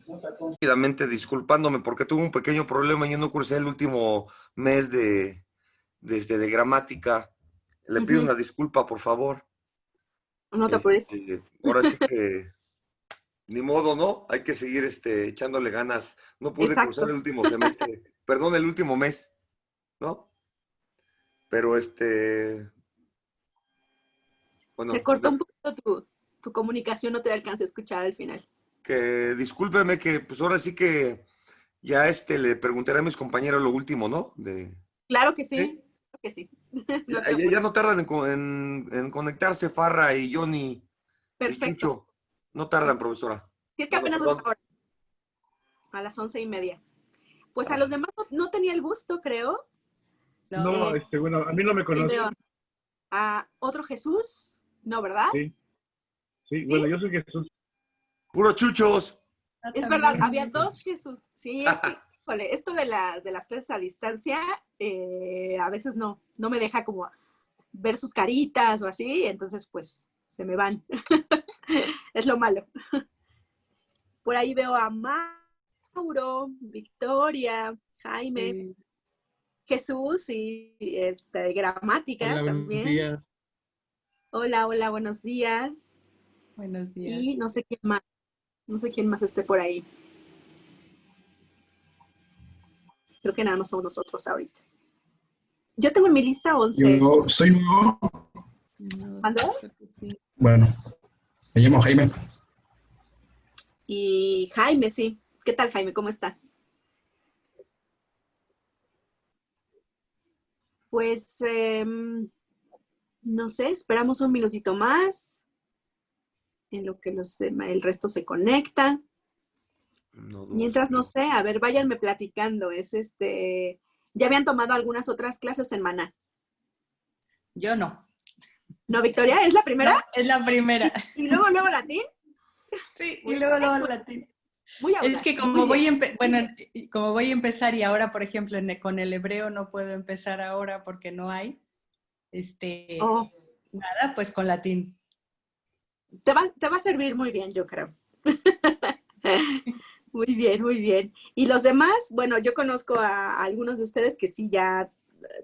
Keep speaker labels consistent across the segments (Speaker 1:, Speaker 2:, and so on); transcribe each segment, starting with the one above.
Speaker 1: Rápidamente disculpándome porque tuve un pequeño problema y no cursé el último mes de gramática. Le pido
Speaker 2: Ujú.
Speaker 1: una disculpa, por favor.
Speaker 2: No te apures.
Speaker 1: Ahora sí que ni modo, ¿no? Hay que seguir echándole ganas. No pude cursar
Speaker 2: Exacto.
Speaker 1: el último semestre, perdón, el último mes, ¿no? Pero
Speaker 2: Se
Speaker 1: bueno,
Speaker 2: cortó un poquito tu comunicación, no te alcancé a escuchar al final.
Speaker 1: que discúlpeme que pues ahora sí que ya le preguntaré a mis compañeros lo último, ¿no?
Speaker 2: Claro que sí,
Speaker 1: ¿Sí?
Speaker 2: claro que sí.
Speaker 1: Ya,
Speaker 2: No te
Speaker 1: ya
Speaker 2: apures.
Speaker 1: no tardan en conectarse Farra y Johnny y
Speaker 2: Perfecto.
Speaker 1: Chucho. No tardan, profesora.
Speaker 2: Si es que
Speaker 1: Bueno,
Speaker 2: apenas es
Speaker 1: perdón.
Speaker 2: ahora, a las 11:30. Pues a
Speaker 1: Ah,
Speaker 2: los demás no tenía el gusto, creo.
Speaker 3: No, bueno, a mí no me
Speaker 2: Ahí
Speaker 3: conoce.
Speaker 2: veo a otro Jesús, ¿no, verdad?
Speaker 3: Sí, sí,
Speaker 2: ¿Sí?
Speaker 3: bueno, yo soy Jesús.
Speaker 1: ¡Puro chuchos!
Speaker 2: Es verdad, había dos Jesús. Sí, es que, híjole, esto de las clases a distancia, a veces no me deja como ver sus caritas o así, entonces pues se me van. Es lo malo. Por ahí veo a Mauro, Victoria, Jaime,
Speaker 4: Sí.
Speaker 2: Jesús y de gramática
Speaker 4: Hola, buenos
Speaker 2: también.
Speaker 4: días.
Speaker 2: Hola, hola, buenos días.
Speaker 4: Buenos días.
Speaker 2: Y no sé quién más esté por ahí. Creo que nada más somos nosotros ahorita. Yo tengo en mi lista 11.
Speaker 3: Yo soy nuevo.
Speaker 4: No,
Speaker 2: ¿Mandé?
Speaker 4: creo que sí.
Speaker 3: Bueno, me llamo Jaime.
Speaker 2: Y Jaime, sí. ¿Qué tal, Jaime? ¿Cómo estás? Pues, no sé, esperamos un minutito más en lo que el resto se conecta.
Speaker 1: Uno, dos,
Speaker 2: Mientras, no
Speaker 1: tres.
Speaker 2: sé, a ver, váyanme platicando. ¿Ya habían tomado algunas otras clases en Maná?
Speaker 4: Yo no.
Speaker 2: ¿No, Victoria? ¿Es la primera?
Speaker 4: No, es la primera.
Speaker 2: ¿Y luego latín?
Speaker 4: Sí, y
Speaker 2: Muy
Speaker 4: luego
Speaker 2: bien,
Speaker 4: latín.
Speaker 2: muy
Speaker 4: Es
Speaker 2: audaz,
Speaker 4: que
Speaker 2: muy bien.
Speaker 4: como voy a empezar y ahora, por ejemplo, con el hebreo no puedo empezar ahora porque no hay,
Speaker 2: Oh,
Speaker 4: nada, pues con latín.
Speaker 2: te va a servir muy bien, yo creo. Muy bien, muy bien. Y los demás, bueno, yo conozco a algunos de ustedes que sí ya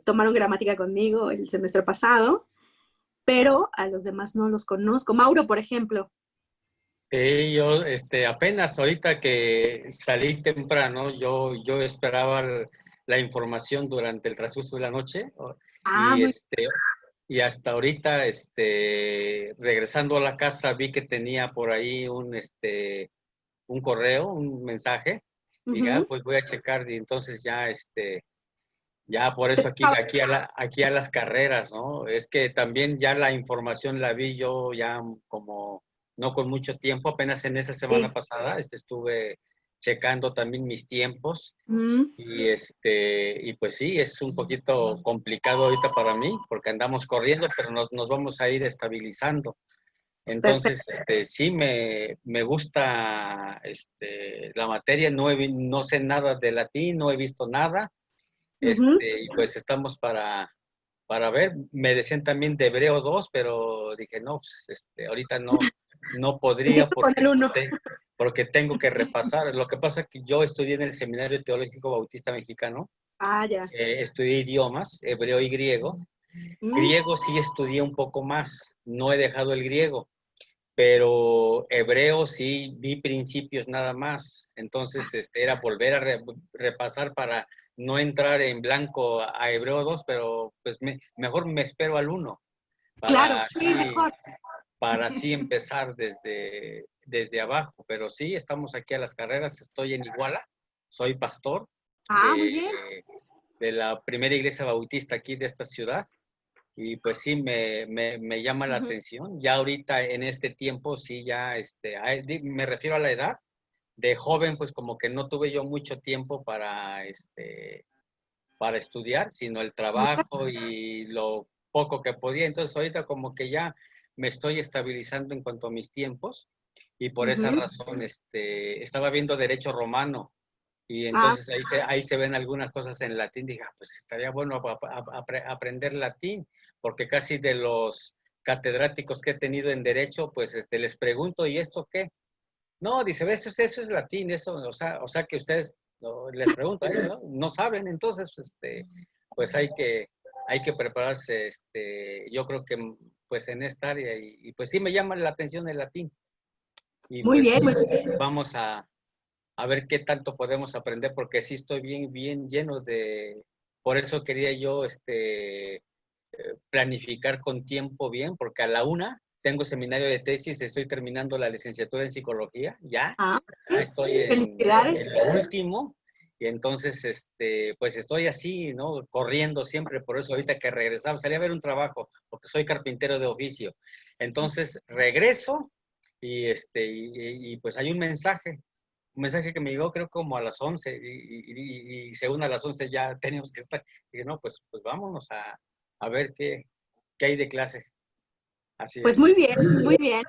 Speaker 2: tomaron gramática conmigo el semestre pasado, pero a los demás no los conozco. Mauro, por ejemplo.
Speaker 5: Sí, yo apenas ahorita que salí temprano, yo esperaba la información durante el transcurso de la noche
Speaker 2: Ah,
Speaker 5: y
Speaker 2: muy
Speaker 5: y hasta ahorita regresando a la casa vi que tenía por ahí un correo, un mensaje y dije,
Speaker 2: bien.
Speaker 5: pues voy a checar y entonces ya ya por
Speaker 2: Te
Speaker 5: eso
Speaker 2: tocaba.
Speaker 5: aquí a las carreras, ¿no? Es que también ya la información la vi yo ya como no con mucho tiempo, apenas en esa semana
Speaker 2: Sí.
Speaker 5: pasada estuve checando también mis tiempos
Speaker 2: Mm,
Speaker 5: y pues sí, es un poquito complicado ahorita para mí porque andamos corriendo, pero nos vamos a ir estabilizando.
Speaker 2: perfecto.
Speaker 5: Entonces, sí me gusta la materia, no sé nada de latín, no he visto nada,
Speaker 2: Ujú.
Speaker 5: y pues estamos para ver. Me decían también de Hebreo 2, pero dije, no, pues, ahorita no podría
Speaker 2: Empieza con el uno.
Speaker 5: porque tengo que repasar. Lo que pasa es que yo estudié en el Seminario Teológico Bautista Mexicano,
Speaker 2: Ah, ya.
Speaker 5: estudié idiomas, hebreo y griego.
Speaker 2: Mm,
Speaker 5: Griego sí estudié un poco más, no he dejado el griego, pero hebreo sí vi principios nada más. Entonces, era volver a repasar para no entrar en blanco a Hebreo 2, pero pues mejor me espero al uno
Speaker 2: claro,
Speaker 5: para
Speaker 2: sí,
Speaker 5: así,
Speaker 2: mejor.
Speaker 5: para así empezar desde abajo. Pero sí, estamos aquí a las carreras, estoy en Iguala, soy pastor
Speaker 2: Ah, muy
Speaker 5: de,
Speaker 2: bien.
Speaker 5: de la primera iglesia bautista aquí de esta ciudad. Y pues sí, me llama la
Speaker 2: Ujú.
Speaker 5: atención. Ya ahorita en este tiempo, sí, ya, me refiero a la edad. De joven, pues como que no tuve yo mucho tiempo para estudiar, sino el trabajo y lo poco que podía. Entonces ahorita como que ya me estoy estabilizando en cuanto a mis tiempos y por esa
Speaker 2: Ujú.
Speaker 5: razón, estaba viendo derecho romano y
Speaker 2: Ah,
Speaker 5: entonces ahí se ven algunas cosas en latín. Dije, pues estaría bueno aprender latín, porque casi de los catedráticos que he tenido en derecho, pues les pregunto, ¿y esto qué? No, dice, eso es latín, eso, o sea que ustedes, les pregunto a ellos, ¿no? No saben, entonces, pues hay que prepararse, yo creo que, pues en esta área, y pues sí me llama la atención el latín. Y
Speaker 2: Muy
Speaker 5: pues
Speaker 2: bien, muy bien.
Speaker 5: vamos a ver qué tanto podemos aprender, porque sí estoy bien lleno por eso quería yo, planificar con tiempo bien, porque a la 1 tengo seminario de tesis, estoy terminando la licenciatura en psicología, ya
Speaker 2: Ah,
Speaker 5: estoy
Speaker 2: felicidades.
Speaker 5: en lo último, y entonces, pues estoy así, ¿no? Corriendo siempre, por eso ahorita que regresaba, salí a ver un trabajo, porque soy carpintero de oficio. Entonces, regreso, y pues hay un mensaje que me llegó creo como a las 11, y según a las 11 ya teníamos que estar. Dije, no, pues vámonos a ver qué hay de clase. Así
Speaker 2: Pues
Speaker 5: es.
Speaker 2: muy bien, muy bien.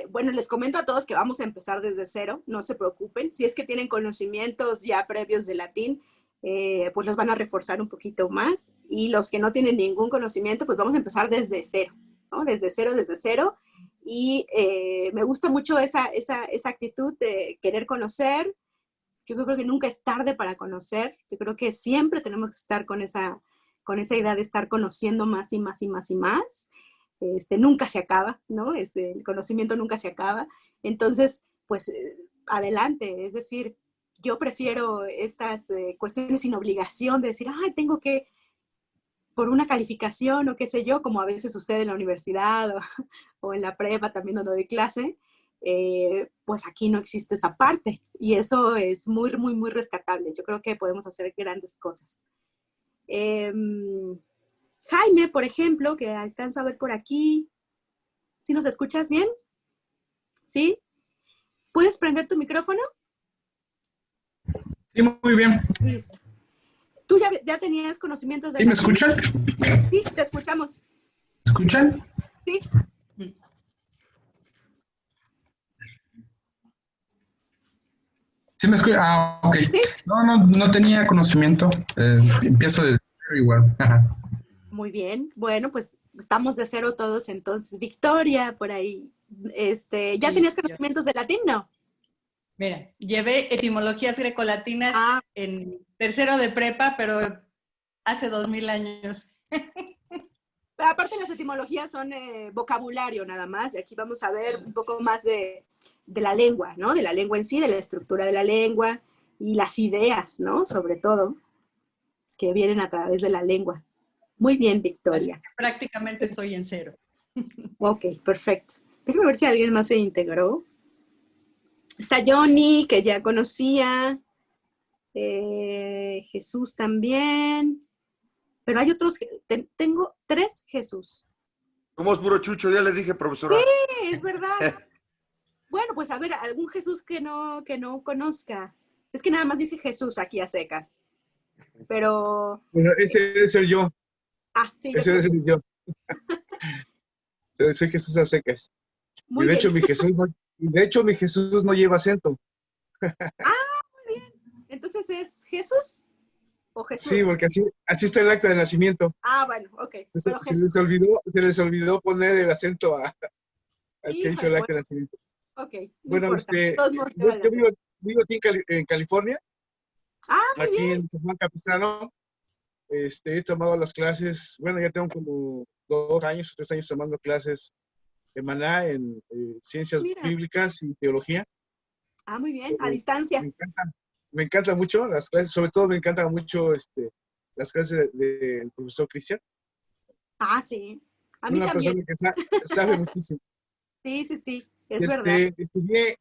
Speaker 2: Bueno, les comento a todos que vamos a empezar desde cero, no se preocupen. Si es que tienen conocimientos ya previos de latín, pues los van a reforzar un poquito más. Y los que no tienen ningún conocimiento, pues vamos a empezar desde cero, ¿no? Desde cero. Y me gusta mucho esa actitud de querer conocer. Yo creo que nunca es tarde para conocer. Yo creo que siempre tenemos que estar con esa idea de estar conociendo más y más y más y más. Nunca se acaba, ¿no? El conocimiento nunca se acaba. Entonces, pues adelante, es decir, yo prefiero estas cuestiones sin obligación de decir, ay, tengo que, por una calificación o qué sé yo, como a veces sucede en la universidad o en la prepa también donde doy clase, pues aquí no existe esa parte y eso es muy, muy, muy rescatable. Yo creo que podemos hacer grandes cosas. Jaime, por ejemplo, que alcanzo a ver por aquí. ¿Sí nos escuchas bien? ¿Sí? ¿Puedes prender tu micrófono?
Speaker 3: Sí, muy bien.
Speaker 2: Listo. ¿Tú ya tenías conocimientos de
Speaker 3: ¿Sí me
Speaker 2: latín?
Speaker 3: escuchan?
Speaker 2: Sí, te escuchamos.
Speaker 3: ¿Escuchan?
Speaker 2: Sí.
Speaker 3: ¿Sí me escuchan? Ah, ok.
Speaker 2: Sí.
Speaker 3: No tenía conocimiento. Empiezo de cero igual. Ajá.
Speaker 2: Muy bien. Bueno, pues estamos de cero todos entonces. Victoria, por ahí. ¿Ya
Speaker 4: Sí,
Speaker 2: tenías
Speaker 4: yo.
Speaker 2: conocimientos de latín? No.
Speaker 4: Mira, llevé etimologías grecolatinas
Speaker 2: Ah,
Speaker 4: en tercero de prepa, pero hace 2000 años.
Speaker 2: pero aparte las etimologías son vocabulario nada más, y aquí vamos a ver un poco más de la lengua, ¿no? De la lengua en sí, de la estructura de la lengua y las ideas, ¿no? Sobre todo, que vienen a través de la lengua. Muy bien,
Speaker 4: Así
Speaker 2: Victoria.
Speaker 4: que prácticamente estoy en cero.
Speaker 2: Ok, perfecto. Déjame ver si alguien más se integró. Está Johnny, que ya conocía. Jesús también. Pero hay otros. Tengo 3 Jesús.
Speaker 1: Somos puro chucho, ya le dije, profesora.
Speaker 2: Sí, es verdad. Bueno, pues a ver, algún Jesús que no conozca. Es que nada más dice Jesús aquí a secas. Pero.
Speaker 6: Bueno, ese debe ser yo.
Speaker 2: Sí, yo
Speaker 6: Ese
Speaker 2: creo
Speaker 6: debe
Speaker 2: que
Speaker 6: ser
Speaker 2: sí.
Speaker 6: yo. Soy Jesús a secas.
Speaker 2: Muy
Speaker 6: Y de
Speaker 2: bien.
Speaker 6: hecho, mi Jesús no lleva acento.
Speaker 2: Muy bien. Entonces, ¿es Jesús o Jesús?
Speaker 6: Sí, porque así está el acta de nacimiento.
Speaker 2: Bueno, ok.
Speaker 6: Se,
Speaker 2: Pero
Speaker 6: se
Speaker 2: Jesús.
Speaker 6: les olvidó poner el acento al que hizo el
Speaker 2: Híjole,
Speaker 6: acta de nacimiento.
Speaker 2: ok, no
Speaker 6: Bueno,
Speaker 2: importa. Todos modos
Speaker 6: yo,
Speaker 2: lleva el acento.
Speaker 6: vivo aquí en California,
Speaker 2: Muy
Speaker 6: aquí
Speaker 2: bien.
Speaker 6: en San Juan Capistrano. He tomado las clases, bueno, ya tengo como 2 años o 3 años tomando clases en Maná, en ciencias
Speaker 2: Mira.
Speaker 6: bíblicas y teología.
Speaker 2: Muy bien. A distancia.
Speaker 6: Me encanta mucho las clases, sobre todo me encantan mucho las clases del profesor Cristian.
Speaker 2: Sí. A mí
Speaker 6: Una
Speaker 2: también.
Speaker 6: persona que sabe muchísimo.
Speaker 2: Sí. Es verdad.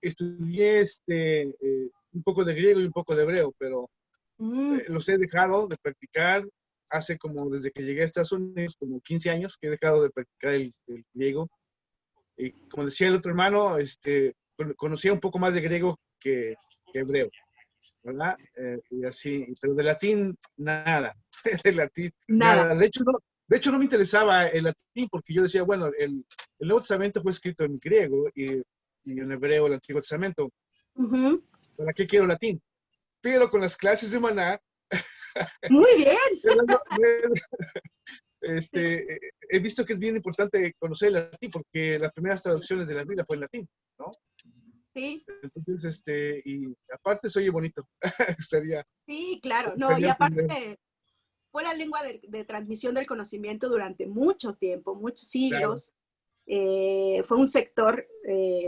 Speaker 6: Estudié un poco de griego y un poco de hebreo, pero los he dejado de practicar hace desde que llegué a Estados Unidos, como 15 años que he dejado de practicar el griego. Y como decía el otro hermano, conocía un poco más de griego que hebreo, ¿verdad? Y así, pero de latín, nada. De latín,
Speaker 2: Nada.
Speaker 6: nada. De hecho, no me interesaba el latín porque yo decía, bueno, el Nuevo Testamento fue escrito en griego y en hebreo el Antiguo Testamento. ¿Para qué quiero latín? Pero con las clases de Maná,
Speaker 2: Muy bien.
Speaker 6: he visto que es bien importante conocer el latín porque las primeras traducciones de la Biblia fue en latín, ¿no?
Speaker 2: Sí,
Speaker 6: Entonces, y aparte se oye bonito. Gustaría,
Speaker 2: sí, claro. No, y
Speaker 6: gustaría aprender.
Speaker 2: aparte fue la lengua de transmisión del conocimiento durante mucho tiempo, muchos
Speaker 6: Claro,
Speaker 2: siglos. Fue un sector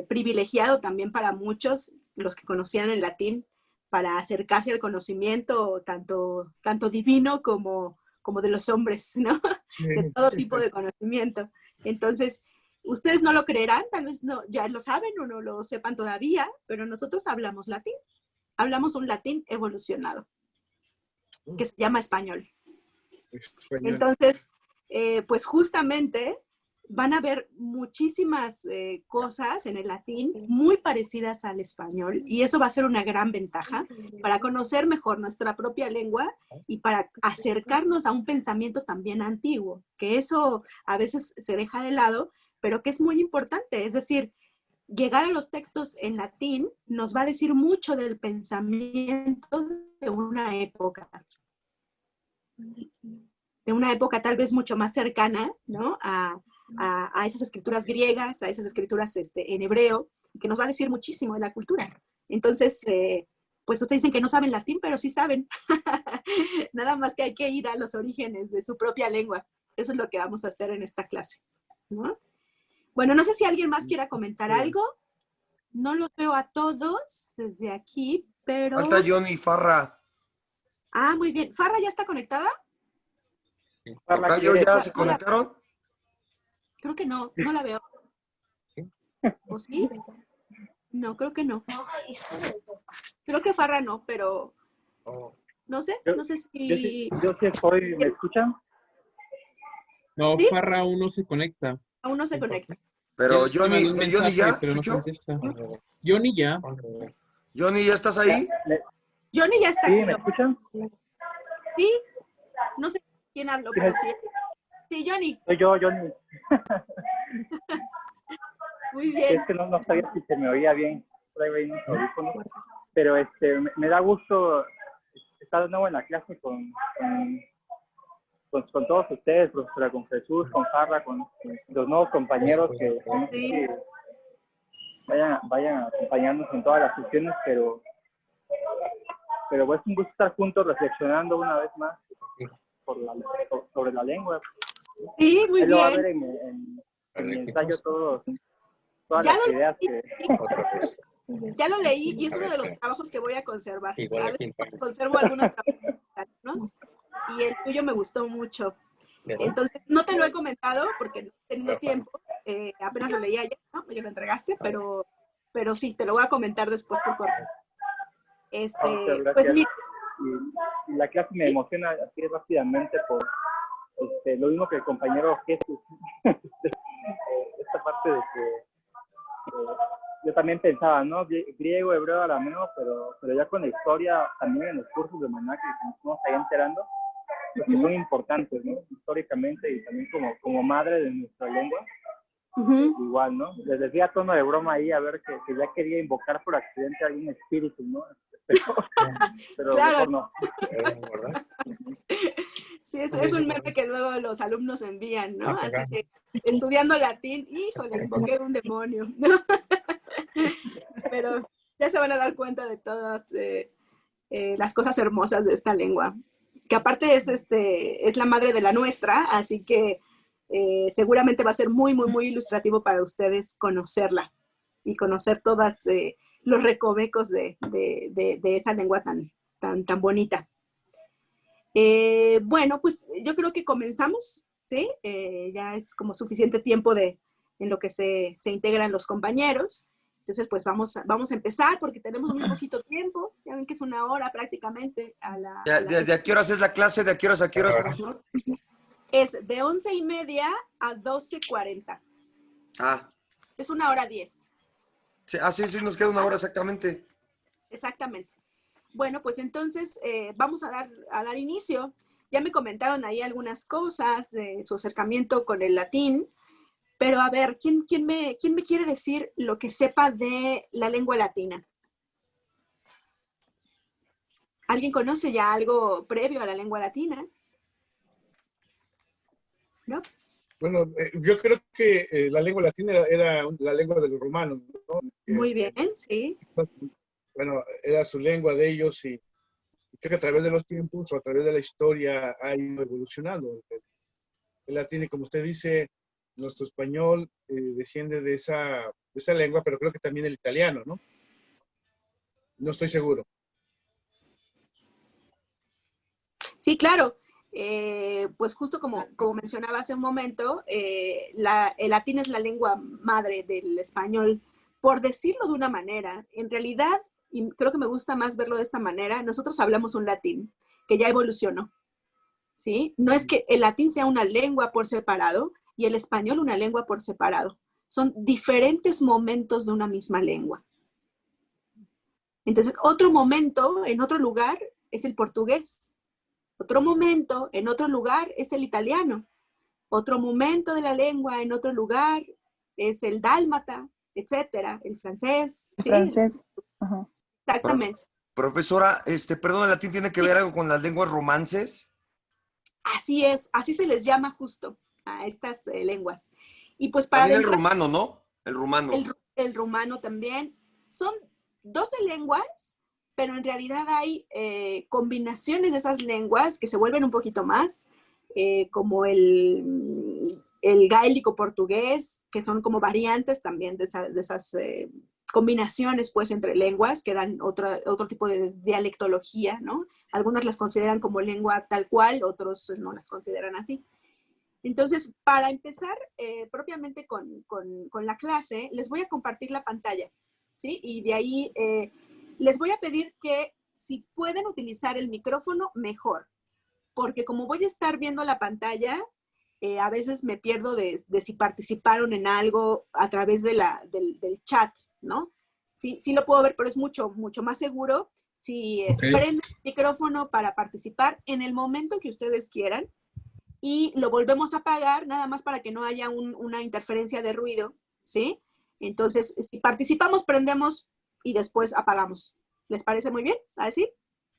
Speaker 2: privilegiado también para muchos, los que conocían el latín, para acercarse al conocimiento tanto divino como de los hombres, ¿no?
Speaker 6: sí,
Speaker 2: De todo tipo de conocimiento. Entonces, ustedes no lo creerán, tal vez no, ya lo saben o no lo sepan todavía, pero nosotros hablamos latín. Hablamos un latín evolucionado, que se llama español.
Speaker 6: español.
Speaker 2: Entonces, pues justamente van a ver muchísimas cosas en el latín muy parecidas al español y eso va a ser una gran ventaja para conocer mejor nuestra propia lengua y para acercarnos a un pensamiento también antiguo, que eso a veces se deja de lado, pero que es muy importante. Es decir, llegar a los textos en latín nos va a decir mucho del pensamiento de una época tal vez mucho más cercana, ¿no? A esas escrituras griegas, a esas escrituras en hebreo, que nos va a decir muchísimo de la cultura. Entonces, pues ustedes dicen que no saben latín, pero sí saben. Nada más que hay que ir a los orígenes de su propia lengua. Eso es lo que vamos a hacer en esta clase, ¿no? Bueno, no sé si alguien más quiera comentar algo. No los veo a todos desde aquí, pero...
Speaker 1: Falta Johnny Farra.
Speaker 2: Ah, muy bien. ¿Farra ya está conectada?
Speaker 1: ¿Tocayo ya se conectaron?
Speaker 2: Creo que no, no la veo. ¿O sí? No, creo que no. Creo que Farra no, pero no sé si...
Speaker 7: Yo sí estoy, ¿me escuchan?
Speaker 8: No,
Speaker 2: ¿Sí?
Speaker 8: Farra aún no se conecta.
Speaker 2: Aún no se conecta.
Speaker 1: Pero
Speaker 8: Ya le mandé un mensaje,
Speaker 1: Johnny ya,
Speaker 8: pero no
Speaker 1: ¿escuchó?
Speaker 8: contesta. Johnny ya.
Speaker 1: Johnny, ¿ya estás ahí?
Speaker 2: Johnny ya está
Speaker 7: ¿Sí,
Speaker 2: aquí.
Speaker 7: me escuchan?
Speaker 2: Sí, no sé quién habló,
Speaker 7: Sí,
Speaker 2: pero sí. Sí, Johnny.
Speaker 7: Soy yo, Johnny.
Speaker 2: Muy bien.
Speaker 7: Es que no sabía si se me oía bien. Traigo ahí unos audífonos. Pero me da gusto estar de nuevo en la clase con todos ustedes, profesora, con Jesús, con Farra, con los nuevos compañeros que no sé si vayan acompañándonos en todas las sesiones, pero es un gusto estar juntos reflexionando una vez más sobre la lengua.
Speaker 2: Sí, muy
Speaker 7: Él lo va a
Speaker 2: bien.
Speaker 7: ver en mi ensayo todas
Speaker 2: Ya
Speaker 7: las
Speaker 2: lo
Speaker 7: ideas
Speaker 2: leí,
Speaker 7: que...
Speaker 2: ya lo leí y es uno de los trabajos que voy a conservar.
Speaker 5: Igual
Speaker 2: A
Speaker 5: aquí
Speaker 2: veces
Speaker 5: en
Speaker 2: conservo algunos trabajos y el tuyo me gustó mucho. Entonces, no te lo he comentado porque no he tenido tiempo. Apenas lo leí ayer, ¿no? Ya lo entregaste, pero sí, te lo voy a comentar después por correo.
Speaker 7: Muchas
Speaker 2: Pues
Speaker 7: gracias.
Speaker 2: mira,
Speaker 7: Y la clase me emociona así rápidamente por lo mismo que el compañero Jesús. Esta parte de que yo también pensaba, ¿no? Griego, hebreo, arameo, pero ya con la historia, también en los cursos de maná que nos estamos ahí enterando, pues que son importantes, ¿no? Históricamente y también como madre de nuestra lengua. Igual, ¿no? Les decía tono de broma ahí a ver que ya quería invocar por accidente a algún espíritu, ¿no? Pero
Speaker 2: claro.
Speaker 7: mejor no.
Speaker 2: Sí, es un meme que luego los alumnos envían, ¿no? Así que estudiando latín, híjole, invoqué un demonio, ¿no? Pero ya se van a dar cuenta de todas las cosas hermosas de esta lengua, que aparte es la madre de la nuestra, así que seguramente va a ser muy, muy, muy ilustrativo para ustedes conocerla y conocer todos los recovecos de esa lengua tan bonita. Bueno, pues yo creo que comenzamos, ¿sí? Ya es como suficiente tiempo en lo que se integran los compañeros. Entonces, pues vamos a empezar porque tenemos muy poquito tiempo. Ya ven que es 1 hora prácticamente
Speaker 1: ¿De a qué horas es la clase? ¿De a qué horas, profesora?
Speaker 2: Es de 11:30 a 12:40.
Speaker 1: Ah.
Speaker 2: Es 1:10.
Speaker 1: Sí, sí, nos queda 1 hora exactamente.
Speaker 2: Exactamente. Bueno, pues entonces vamos a dar inicio. Ya me comentaron ahí algunas cosas de su acercamiento con el latín, pero a ver, ¿quién me quiere decir lo que sepa de la lengua latina? ¿Alguien conoce ya algo previo a la lengua latina? ¿No?
Speaker 6: Bueno, yo creo que la lengua latina era la lengua de los romanos, ¿no?
Speaker 2: Muy bien, sí.
Speaker 6: Bueno, era su lengua de ellos y creo que a través de los tiempos o a través de la historia ha ido evolucionando. El latín, y como usted dice, nuestro español desciende de esa lengua, pero creo que también el italiano, ¿no? No estoy seguro.
Speaker 2: Sí, claro. Pues justo como mencionaba hace un momento, el latín es la lengua madre del español, por decirlo de una manera. En realidad, y creo que me gusta más verlo de esta manera, nosotros hablamos un latín que ya evolucionó, ¿sí? No es que el latín sea una lengua por separado y el español una lengua por separado. Son diferentes momentos de una misma lengua. Entonces, otro momento en otro lugar es el portugués. Otro momento en otro lugar es el italiano. Otro momento de la lengua en otro lugar es el dálmata, etcétera, el francés.
Speaker 9: El
Speaker 2: ¿sí?
Speaker 9: francés. Ajá.
Speaker 2: Exactamente.
Speaker 1: Profesora, perdón, ¿el latín tiene que ver algo con las lenguas romances?
Speaker 2: Así es, así se les llama justo a estas lenguas. Y pues para
Speaker 1: También el rumano, ¿no? El rumano.
Speaker 2: El rumano también. Son 12 lenguas, pero en realidad hay combinaciones de esas lenguas que se vuelven un poquito más, como el gaélico portugués, que son como variantes también de esas combinaciones pues entre lenguas que dan otro tipo de dialectología, ¿no? Algunas las consideran como lengua tal cual, otros no las consideran así. Entonces, para empezar propiamente con la clase, les voy a compartir la pantalla, ¿sí? Y de ahí les voy a pedir que si pueden utilizar el micrófono, mejor. Porque como voy a estar viendo la pantalla, a veces me pierdo de si participaron en algo a través de del chat, ¿no? Sí, sí lo puedo ver, pero es mucho, mucho más seguro si prenden el micrófono para participar en el momento que ustedes quieran y lo volvemos a apagar nada más para que no haya una interferencia de ruido, ¿sí? Entonces, si participamos, prendemos y después apagamos. ¿Les parece muy bien? ¿Así?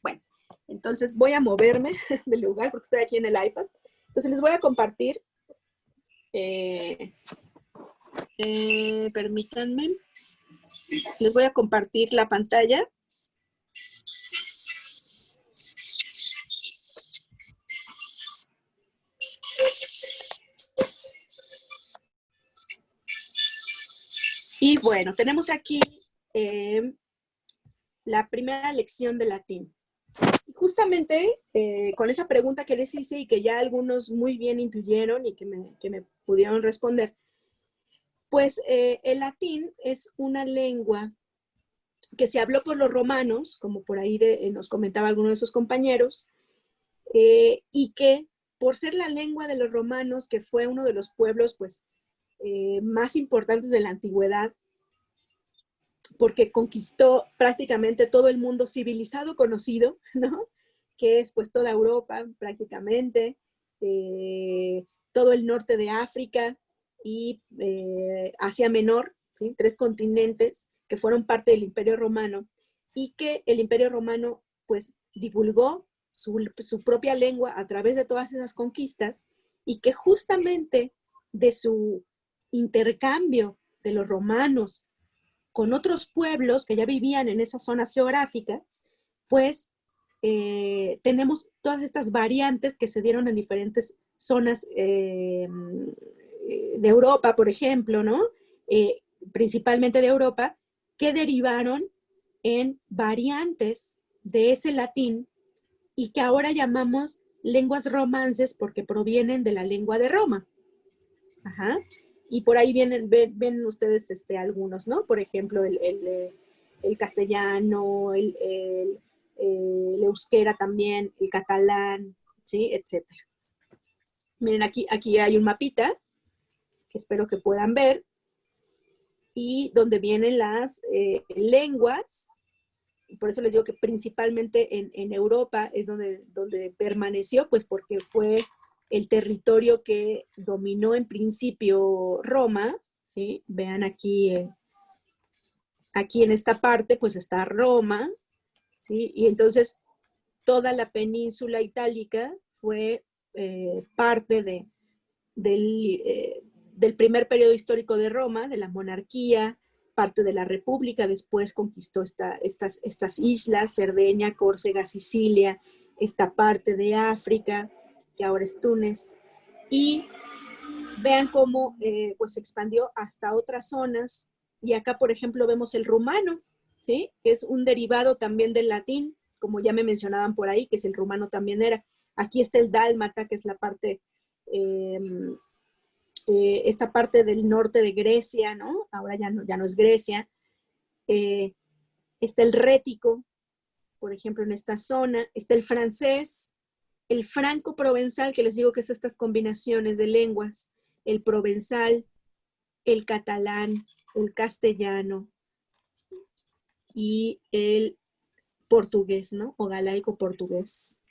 Speaker 2: Bueno, entonces voy a moverme del lugar porque estoy aquí en el iPad. Entonces les voy a compartir. Permítanme. Les voy a compartir la pantalla. Y bueno, tenemos aquí la primera lección de latín. Justamente con esa pregunta que les hice y que ya algunos muy bien intuyeron y que me pudieron responder, pues el latín es una lengua que se habló por los romanos, como por ahí nos comentaba alguno de sus compañeros, y que por ser la lengua de los romanos, que fue uno de los pueblos pues, más importantes de la antigüedad, porque conquistó prácticamente todo el mundo civilizado conocido, ¿no? Que es pues toda Europa prácticamente, todo el norte de África y Asia Menor, ¿sí? 3 continentes que fueron parte del Imperio Romano y que el Imperio Romano pues divulgó su propia lengua a través de todas esas conquistas y que justamente de su intercambio de los romanos con otros pueblos que ya vivían en esas zonas geográficas, pues tenemos todas estas variantes que se dieron en diferentes zonas de Europa, por ejemplo, ¿no? Principalmente de Europa, que derivaron en variantes de ese latín y que ahora llamamos lenguas romances porque provienen de la lengua de Roma. Ajá. Y por ahí ven ustedes algunos, ¿no? Por ejemplo, el castellano, el euskera también, el catalán, ¿sí? Etcétera. Miren, aquí hay un mapita que espero que puedan ver y donde vienen las lenguas. Por eso les digo que principalmente en Europa es donde permaneció, pues porque fue el territorio que dominó en principio Roma, ¿sí? Vean aquí, aquí en esta parte, pues está Roma, ¿sí? Y entonces toda la península itálica fue parte del primer periodo histórico de Roma, de la monarquía, parte de la república, después conquistó estas islas, Cerdeña, Córcega, Sicilia, esta parte de África, que ahora es Túnez, y vean cómo pues se expandió hasta otras zonas, y acá por ejemplo vemos el rumano, ¿sí? Que es un derivado también del latín, como ya me mencionaban por ahí, que es el rumano también era. Aquí está el dálmata, que es la parte, esta parte del norte de Grecia, ¿no? Ahora ya no es Grecia. Está el rético, por ejemplo, en esta zona. Está el francés, el franco-provenzal, que les digo que es estas combinaciones de lenguas, el provenzal, el catalán, el castellano y el portugués, ¿no? O galaico portugués.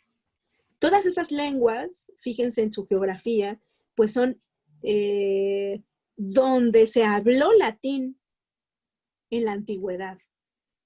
Speaker 2: Todas esas lenguas, fíjense en su geografía, pues son donde se habló latín en la antigüedad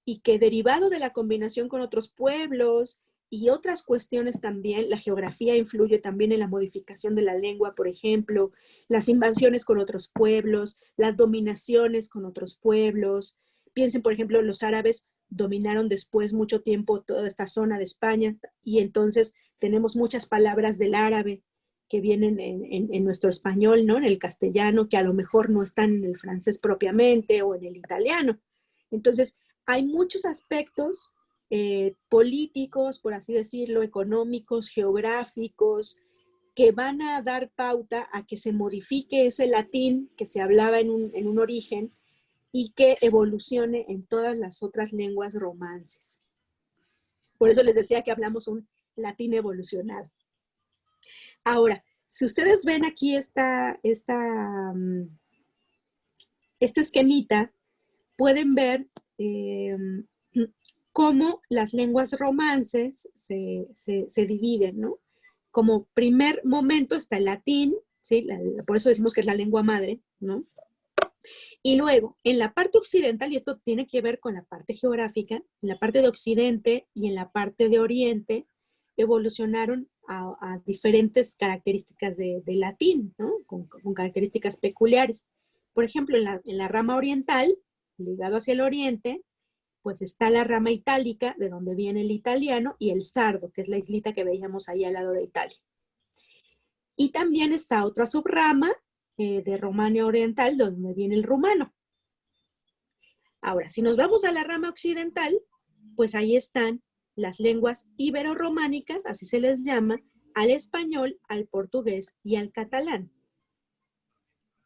Speaker 2: y que derivado de la combinación con otros pueblos y otras cuestiones también, la geografía influye también en la modificación de la lengua, por ejemplo, las invasiones con otros pueblos, las dominaciones con otros pueblos. Piensen, por ejemplo, los árabes dominaron después mucho tiempo toda esta zona de España y entonces tenemos muchas palabras del árabe que vienen en nuestro español, ¿no? En el castellano, que a lo mejor no están en el francés propiamente o en el italiano. Entonces, hay muchos aspectos políticos, por así decirlo, económicos, geográficos, que van a dar pauta a que se modifique ese latín que se hablaba en un origen y que evolucione en todas las otras lenguas romances. Por eso les decía que hablamos un latín evolucionado. Ahora, si ustedes ven aquí esta esquemita, pueden ver cómo las lenguas romances se dividen, ¿no? Como primer momento está el latín, ¿sí? Por eso decimos que es la lengua madre, ¿no? Y luego, en la parte occidental, y esto tiene que ver con la parte geográfica, en la parte de occidente y en la parte de oriente, evolucionaron a diferentes características de latín, ¿no? Con características peculiares. Por ejemplo, en la rama oriental, ligado hacia el oriente, pues está la rama itálica, de donde viene el italiano, y el sardo, que es la islita que veíamos ahí al lado de Italia. Y también está otra subrama de Romania Oriental, donde viene el rumano. Ahora, si nos vamos a la rama occidental, pues ahí están las lenguas ibero-románicas, así se les llama, al español, al portugués y al catalán,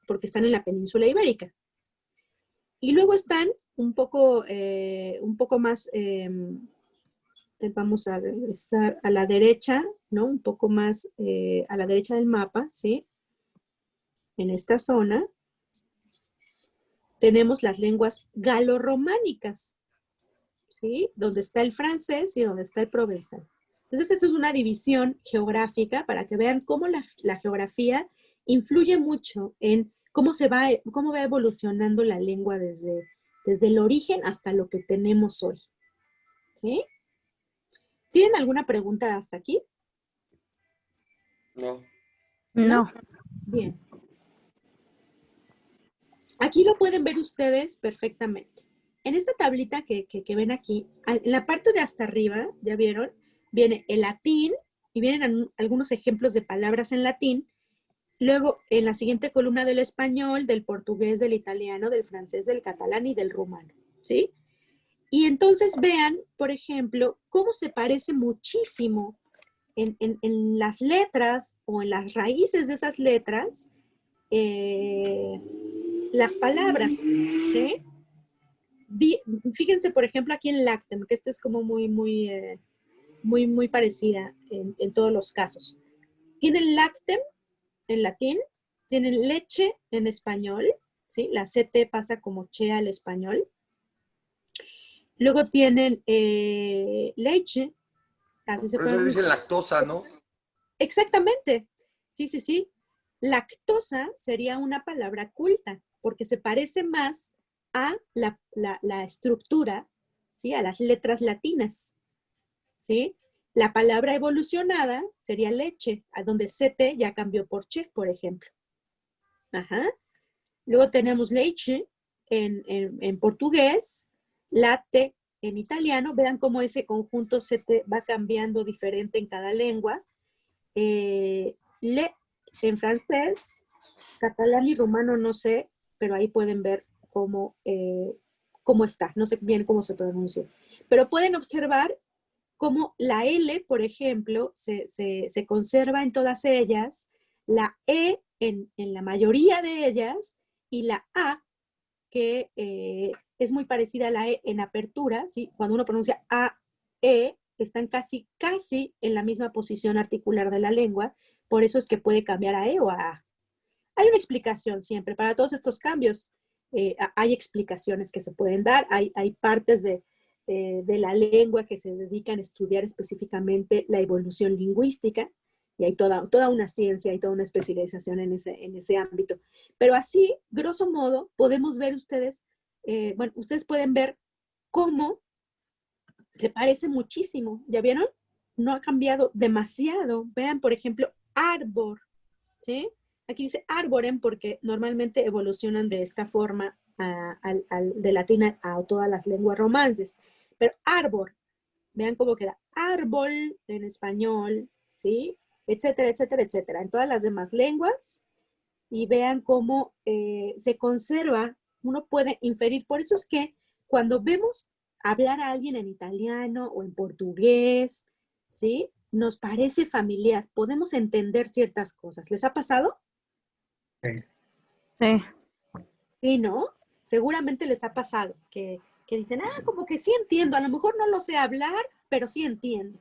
Speaker 2: porque están en la península ibérica. Y luego están un poco más, vamos a regresar a la derecha, ¿no? Un poco más a la derecha del mapa, ¿sí? En esta zona tenemos las lenguas galo-románicas, ¿sí? Donde está el francés y donde está el provenzal. Entonces, esa es una división geográfica para que vean cómo la geografía influye mucho en cómo va evolucionando la lengua desde el origen hasta lo que tenemos hoy. ¿Sí? ¿Tienen alguna pregunta hasta aquí?
Speaker 1: No.
Speaker 2: No. Bien. Aquí lo pueden ver ustedes perfectamente. En esta tablita que ven aquí, en la parte de hasta arriba, ¿ya vieron? Viene el latín y vienen algunos ejemplos de palabras en latín. Luego, en la siguiente columna del español, del portugués, del italiano, del francés, del catalán y del rumano, ¿sí? Y entonces vean, por ejemplo, cómo se parece muchísimo en las letras o en las raíces de esas letras las palabras, ¿sí? Fíjense, por ejemplo, aquí en lactem, que esta es como muy parecida en todos los casos. Tienen lactem en latín, tienen leche en español, ¿sí? La CT pasa como che al español. Luego tienen leche, así se
Speaker 1: Por eso
Speaker 2: puede
Speaker 1: dicen lactosa, ¿no?
Speaker 2: Exactamente, sí. Lactosa sería una palabra culta, porque se parece más a la estructura, ¿sí? A las letras latinas, ¿sí? La palabra evolucionada sería leche, a donde CT ya cambió por che, por ejemplo, Ajá. Luego tenemos leche en portugués, latte en italiano. Vean cómo ese conjunto se te va cambiando diferente en cada lengua. Le en francés, catalán y rumano no sé, pero ahí pueden ver cómo está. No sé bien cómo se pronuncia. Pero pueden observar cómo la L, por ejemplo, se conserva en todas ellas, la E en la mayoría de ellas, y la A, que es muy parecida a la E en apertura, ¿sí? Cuando uno pronuncia A, E, están casi en la misma posición articular de la lengua, por eso es que puede cambiar a E o a A. Hay una explicación siempre, para todos estos cambios hay explicaciones que se pueden dar, hay partes de la lengua que se dedican a estudiar específicamente la evolución lingüística, y hay toda una ciencia y toda una especialización en ese ámbito. Pero así, grosso modo, podemos ver ustedes, ustedes pueden ver cómo se parece muchísimo, ¿ya vieron? No ha cambiado demasiado. Vean, por ejemplo, árbol, ¿sí? Aquí dice arboren porque normalmente evolucionan de esta forma de latín a todas las lenguas romances. Pero árbol, vean cómo queda árbol en español, ¿sí? Etcétera, etcétera, etcétera. En todas las demás lenguas. Y vean cómo se conserva, uno puede inferir. Por eso es que cuando vemos hablar a alguien en italiano o en portugués, ¿sí? Nos parece familiar, podemos entender ciertas cosas. ¿Les ha pasado?
Speaker 9: Sí.
Speaker 2: Sí, ¿no? Seguramente les ha pasado que dicen, como que sí entiendo, a lo mejor no lo sé hablar, pero sí entiendo.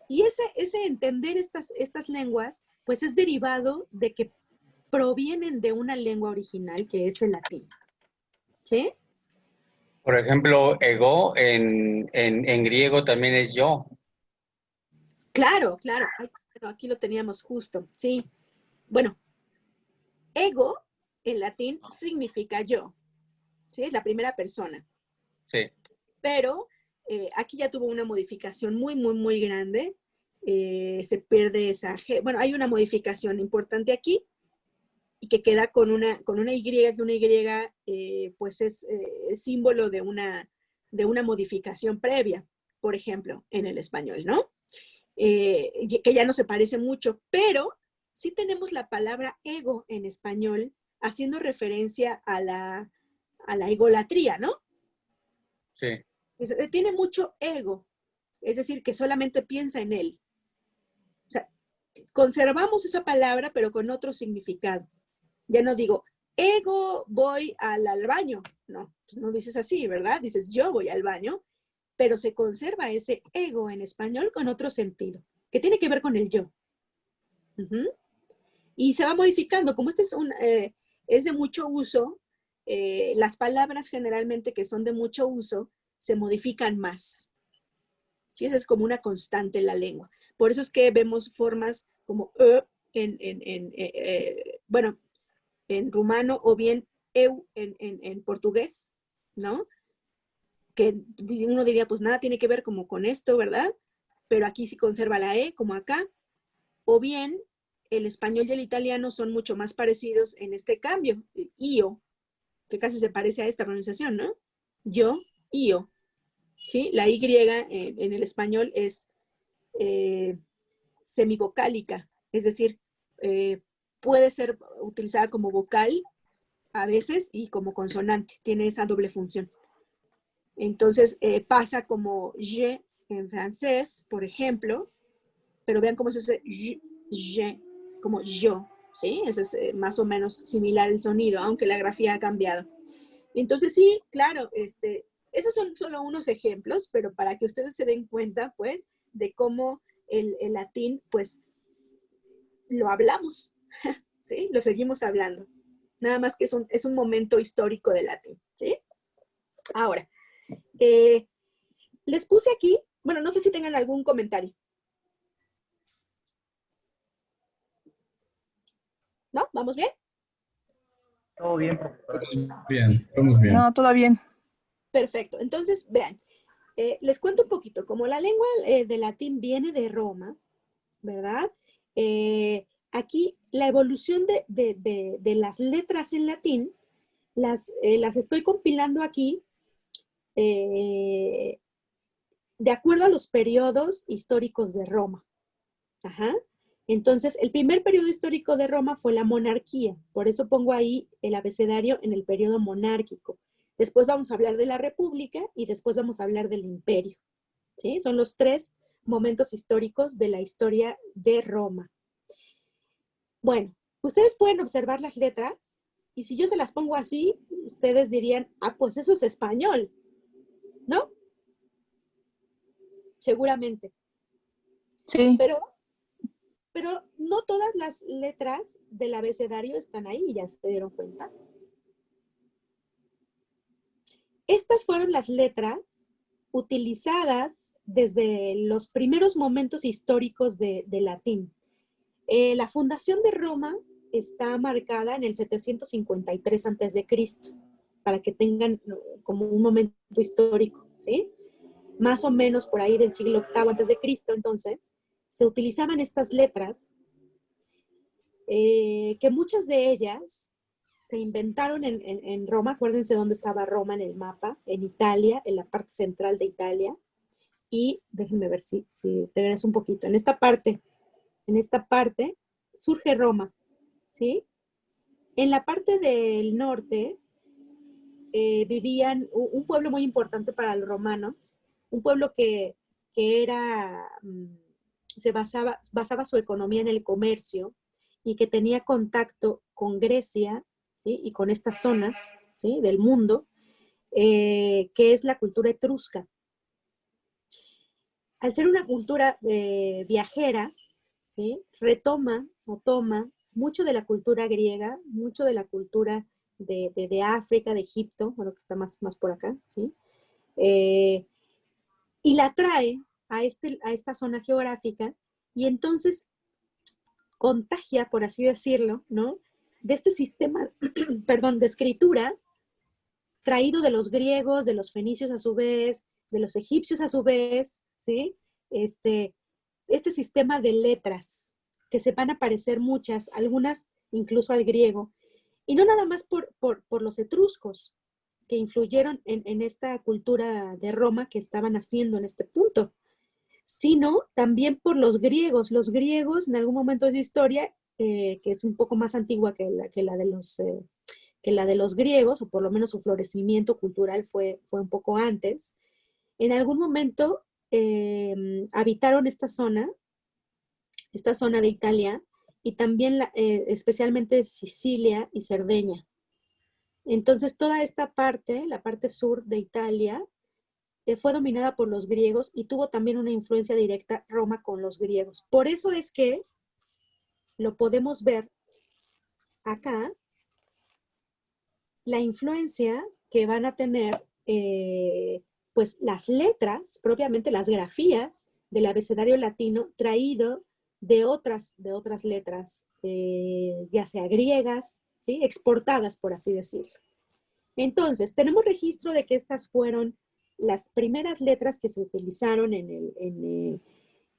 Speaker 2: Y ese entender estas lenguas, pues es derivado de que provienen de una lengua original que es el latín. ¿Sí?
Speaker 5: Por ejemplo, ego en griego también es yo.
Speaker 2: Claro, claro. Ay, bueno, aquí lo teníamos justo, sí. Bueno, ego en latín significa yo, ¿sí? Es la primera persona.
Speaker 5: Sí.
Speaker 2: Pero aquí ya tuvo una modificación muy, muy, muy grande. Se pierde esa G. Bueno, hay una modificación importante aquí y que queda con una Y, que una Y pues es símbolo de una modificación previa, por ejemplo, en el español, ¿no? Que ya no se parece mucho, pero sí tenemos la palabra ego en español haciendo referencia a la egolatría, ¿no?
Speaker 5: Sí.
Speaker 2: Tiene mucho ego, es decir, que solamente piensa en él. O sea, conservamos esa palabra, pero con otro significado. Ya no digo, ego, voy al baño. No, pues no dices así, ¿verdad? Dices, yo voy al baño, pero se conserva ese ego en español con otro sentido, que tiene que ver con el yo. Y se va modificando. Como este es de mucho uso, las palabras generalmente que son de mucho uso se modifican más. ¿Sí? Esa es como una constante en la lengua. Por eso es que vemos formas como en rumano o bien eu en portugués, ¿no? Que uno diría, pues nada tiene que ver como con esto, ¿verdad? Pero aquí sí conserva la E, como acá. O bien, el español y el italiano son mucho más parecidos en este cambio. Io, que casi se parece a esta pronunciación, ¿no? Yo, io. ¿Sí? La Y en el español es semivocálica, es decir, puede ser utilizada como vocal a veces y como consonante, tiene esa doble función. Entonces pasa como je en francés, por ejemplo, pero vean cómo se hace je, como yo, ¿sí? Eso es más o menos similar el sonido, aunque la grafía ha cambiado. Entonces sí, claro, esos son solo unos ejemplos, pero para que ustedes se den cuenta, pues, de cómo el latín, pues, lo hablamos, ¿sí? Lo seguimos hablando. Nada más que es un momento histórico del latín, ¿sí? Ahora, les puse aquí, bueno, no sé si tengan algún comentario. ¿No? ¿Vamos bien?
Speaker 7: Todo bien, profesor.
Speaker 3: Bien, vamos bien.
Speaker 9: No, todo bien.
Speaker 2: Perfecto. Entonces, vean, les cuento un poquito. Como la lengua de latín viene de Roma, ¿verdad? aquí la evolución de las letras en latín, las estoy compilando aquí de acuerdo a los periodos históricos de Roma. Ajá. Entonces, el primer periodo histórico de Roma fue la monarquía. Por eso pongo ahí el abecedario en el periodo monárquico. Después vamos a hablar de la república y después vamos a hablar del imperio. ¿Sí? Son los 3 momentos históricos de la historia de Roma. Bueno, ustedes pueden observar las letras y si yo se las pongo así, ustedes dirían, ah, pues eso es español, ¿no? Seguramente.
Speaker 9: Sí.
Speaker 2: Pero no todas las letras del abecedario están ahí, ya se dieron cuenta. Estas fueron las letras utilizadas desde los primeros momentos históricos de latín. La fundación de Roma está marcada en el 753 a.C., para que tengan como un momento histórico, ¿sí? Más o menos por ahí del siglo VIII a.C., entonces, se utilizaban estas letras, que muchas de ellas se inventaron en Roma. Acuérdense dónde estaba Roma en el mapa, en Italia, en la parte central de Italia. Y déjenme ver si regreso un poquito. En esta parte surge Roma, ¿sí? En la parte del norte vivían un pueblo muy importante para los romanos, un pueblo que era, se basaba su economía en el comercio y que tenía contacto con Grecia, ¿sí? Y con estas zonas, ¿sí? Del mundo, que es la cultura etrusca. Al ser una cultura viajera, ¿sí? Retoma o toma mucho de la cultura griega, mucho de la cultura de África, de Egipto, bueno, que está más por acá, ¿sí? Y la trae a esta zona geográfica y entonces contagia, por así decirlo, ¿no? De este sistema, perdón, de escritura traído de los griegos, de los fenicios a su vez, de los egipcios a su vez, ¿sí? Este sistema de letras, que se van a parecer muchas, algunas incluso al griego, y no nada más por los etruscos, que influyeron en esta cultura de Roma que estaban haciendo en este punto, sino también por los griegos. Los griegos, en algún momento de su historia, que es un poco más antigua que la de los griegos, o por lo menos su florecimiento cultural fue un poco antes, en algún momento habitaron esta zona de Italia, y también especialmente Sicilia y Cerdeña. Entonces toda esta parte, la parte sur de Italia, fue dominada por los griegos y tuvo también una influencia directa Roma con los griegos. Por eso es que lo podemos ver acá, la influencia que van a tener pues las letras, propiamente las grafías del abecedario latino traído de otras letras, ya sea griegas, ¿sí? Exportadas, por así decirlo. Entonces, tenemos registro de que estas fueron las primeras letras que se utilizaron en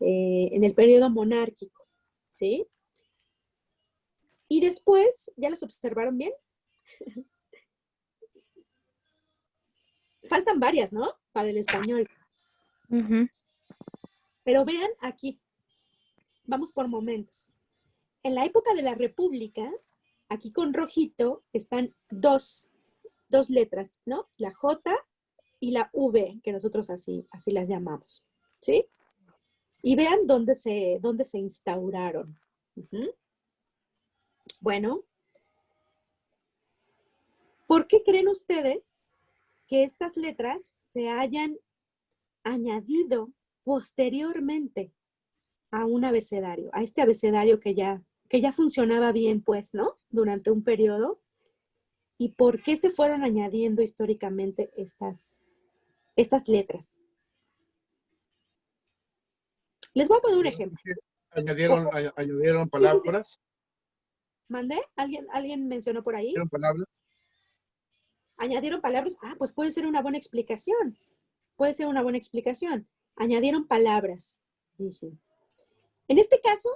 Speaker 2: el periodo monárquico, ¿sí? Y después, ¿ya las observaron bien? Faltan varias, ¿no? Para el español.
Speaker 9: Ujú.
Speaker 2: Pero vean aquí, vamos por momentos. En la época de la República, aquí con rojito están dos letras, ¿no? La J y la V, que nosotros así las llamamos, ¿sí? Y vean dónde se instauraron. Uh-huh. Bueno, ¿por qué creen ustedes que estas letras se hayan añadido posteriormente a un abecedario, a este abecedario que ya funcionaba bien, pues, ¿no? Durante un periodo. ¿Y por qué se fueron añadiendo históricamente estas letras? Les voy a poner un ejemplo.
Speaker 6: Añadieron palabras.
Speaker 2: Sí. ¿Mandé? ¿Alguien mencionó por ahí?
Speaker 6: ¿Añadieron palabras?
Speaker 2: ¿Añadieron palabras? Ah, pues puede ser una buena explicación. Puede ser una buena explicación. Añadieron palabras, dicen. En este caso,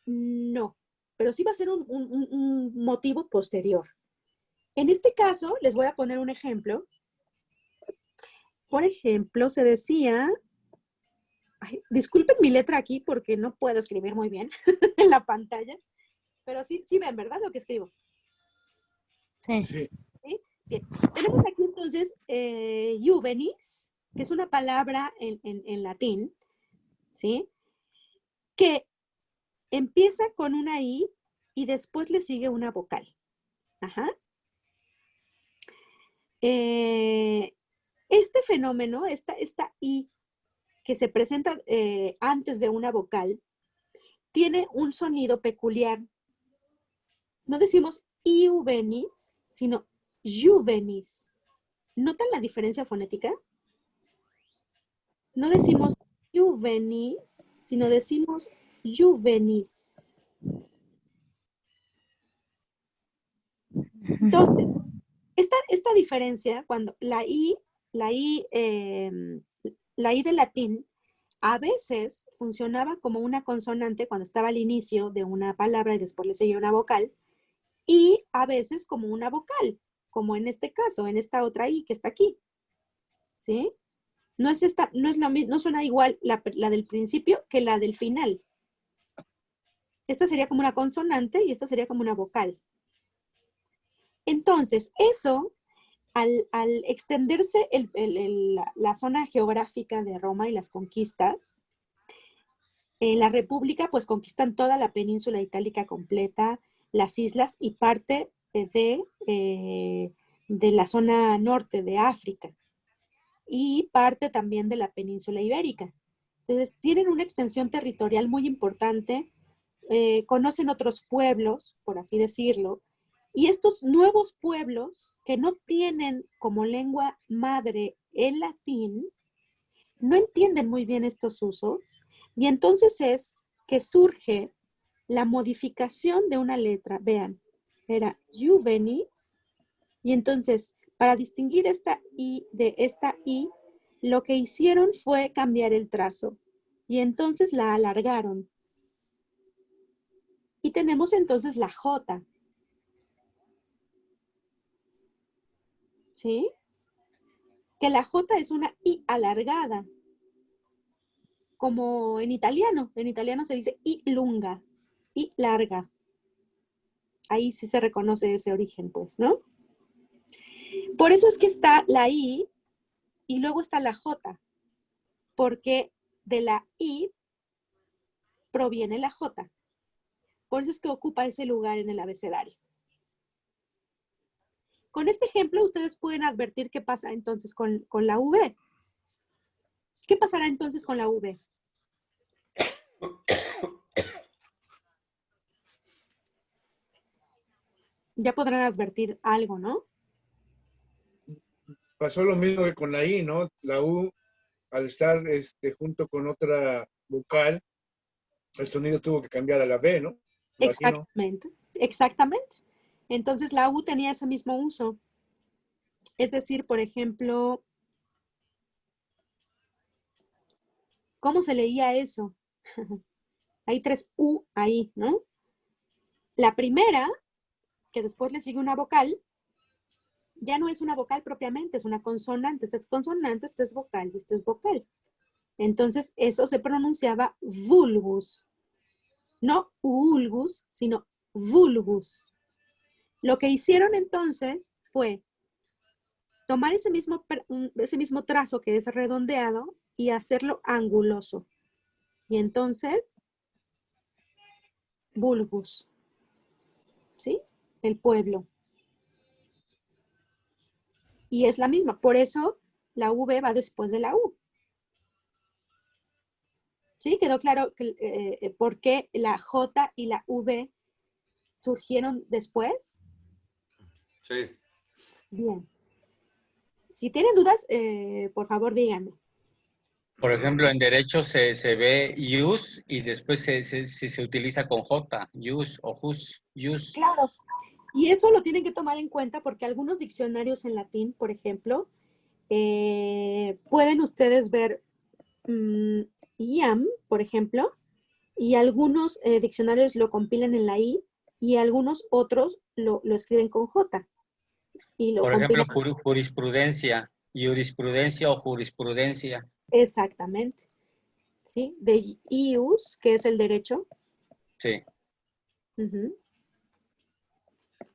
Speaker 2: no. pero sí va a ser un motivo posterior. En este caso, les voy a poner un ejemplo. Por ejemplo, se decía, ay, disculpen mi letra aquí porque no puedo escribir muy bien en la pantalla, pero sí ven, ¿verdad? Lo que escribo.
Speaker 9: Sí.
Speaker 6: Sí.
Speaker 2: ¿Sí? Bien, tenemos aquí entonces juvenis, que es una palabra en latín, ¿sí? Que empieza con una I y después le sigue una vocal. Ajá. Este fenómeno, esta I que se presenta antes de una vocal, tiene un sonido peculiar. No decimos iuvenis, sino juvenis. ¿Notan la diferencia fonética? No decimos juvenis, sino decimos juvenis. Entonces, esta diferencia, cuando la I del latín a veces funcionaba como una consonante cuando estaba al inicio de una palabra y después le seguía una vocal, y a veces como una vocal, como en este caso, en esta otra I que está aquí. ¿Sí? No suena igual la del principio que la del final. Esta sería como una consonante y esta sería como una vocal. Entonces, eso, al extenderse la zona geográfica de Roma y las conquistas, la República pues conquistan toda la península itálica completa, las islas y parte de la zona norte de África y parte también de la península ibérica. Entonces, tienen una extensión territorial muy importante, conocen otros pueblos, por así decirlo, y estos nuevos pueblos que no tienen como lengua madre el latín, no entienden muy bien estos usos, y entonces es que surge la modificación de una letra. Vean, era juvenis, y entonces, para distinguir esta I de esta I, lo que hicieron fue cambiar el trazo, y entonces la alargaron. Y tenemos entonces la J. ¿Sí? Que la J es una I alargada, como en italiano. En italiano se dice I lunga, I larga. Ahí sí se reconoce ese origen, pues, ¿no? Por eso es que está la I y luego está la J, porque de la I proviene la J. Por eso es que ocupa ese lugar en el abecedario. Con este ejemplo, ustedes pueden advertir qué pasa entonces con la V. ¿Qué pasará entonces con la V? Ya podrán advertir algo, ¿no?
Speaker 6: Pasó lo mismo que con la I, ¿no? La U, al estar junto con otra vocal, el sonido tuvo que cambiar a la B, ¿no?
Speaker 2: Exactamente, exactamente. Entonces la U tenía ese mismo uso. Es decir, por ejemplo, ¿cómo se leía eso? Hay 3 U ahí, ¿no? La primera, que después le sigue una vocal, ya no es una vocal propiamente, es una consonante. Esta es consonante, esta es vocal y esta es vocal. Entonces, eso se pronunciaba vulgus. No vulgus, sino vulgus. Lo que hicieron entonces fue tomar ese mismo trazo que es redondeado y hacerlo anguloso. Y entonces, vulgus, ¿sí? El pueblo. Y es la misma. Por eso la V va después de la U. ¿Sí? ¿Quedó claro por qué la J y la V surgieron después?
Speaker 1: Sí.
Speaker 2: Bien. Si tienen dudas, por favor díganme.
Speaker 5: Por ejemplo, en derecho se ve use y después se utiliza con J, use o use.
Speaker 2: Claro. Y eso lo tienen que tomar en cuenta porque algunos diccionarios en latín, por ejemplo, pueden ustedes ver iam, por ejemplo, y algunos diccionarios lo compilan en la I y algunos otros lo escriben con J. Y lo
Speaker 5: Por ejemplo,
Speaker 2: comprimen.
Speaker 5: jurisprudencia o jurisprudencia.
Speaker 2: Exactamente. ¿Sí? De ius, que es el derecho,
Speaker 5: Sí,
Speaker 2: ujú,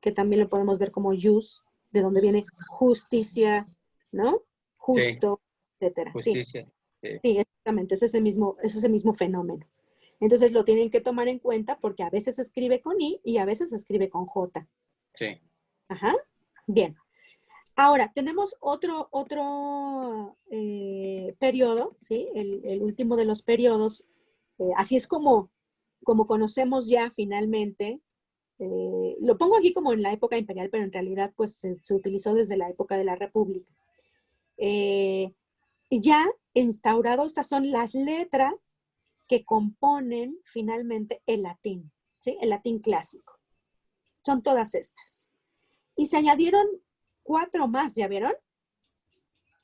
Speaker 2: que también lo podemos ver como jus, de donde viene justicia, ¿no?
Speaker 5: sí,
Speaker 2: Justo, etcétera. Sí,
Speaker 5: justicia. Sí,
Speaker 2: sí, exactamente, es ese mismo fenómeno. Entonces lo tienen que tomar en cuenta porque a veces se escribe con I y a veces se escribe con J.
Speaker 5: sí.
Speaker 2: Ajá. Bien. Ahora, tenemos otro periodo, ¿sí? El último de los periodos. Así es como conocemos ya finalmente. Lo pongo aquí como en la época imperial, pero en realidad pues se utilizó desde la época de la República. Ya instaurado, estas son las letras que componen finalmente el latín, ¿sí? El latín clásico. Son todas estas. Y se añadieron 4 más, ¿ya vieron?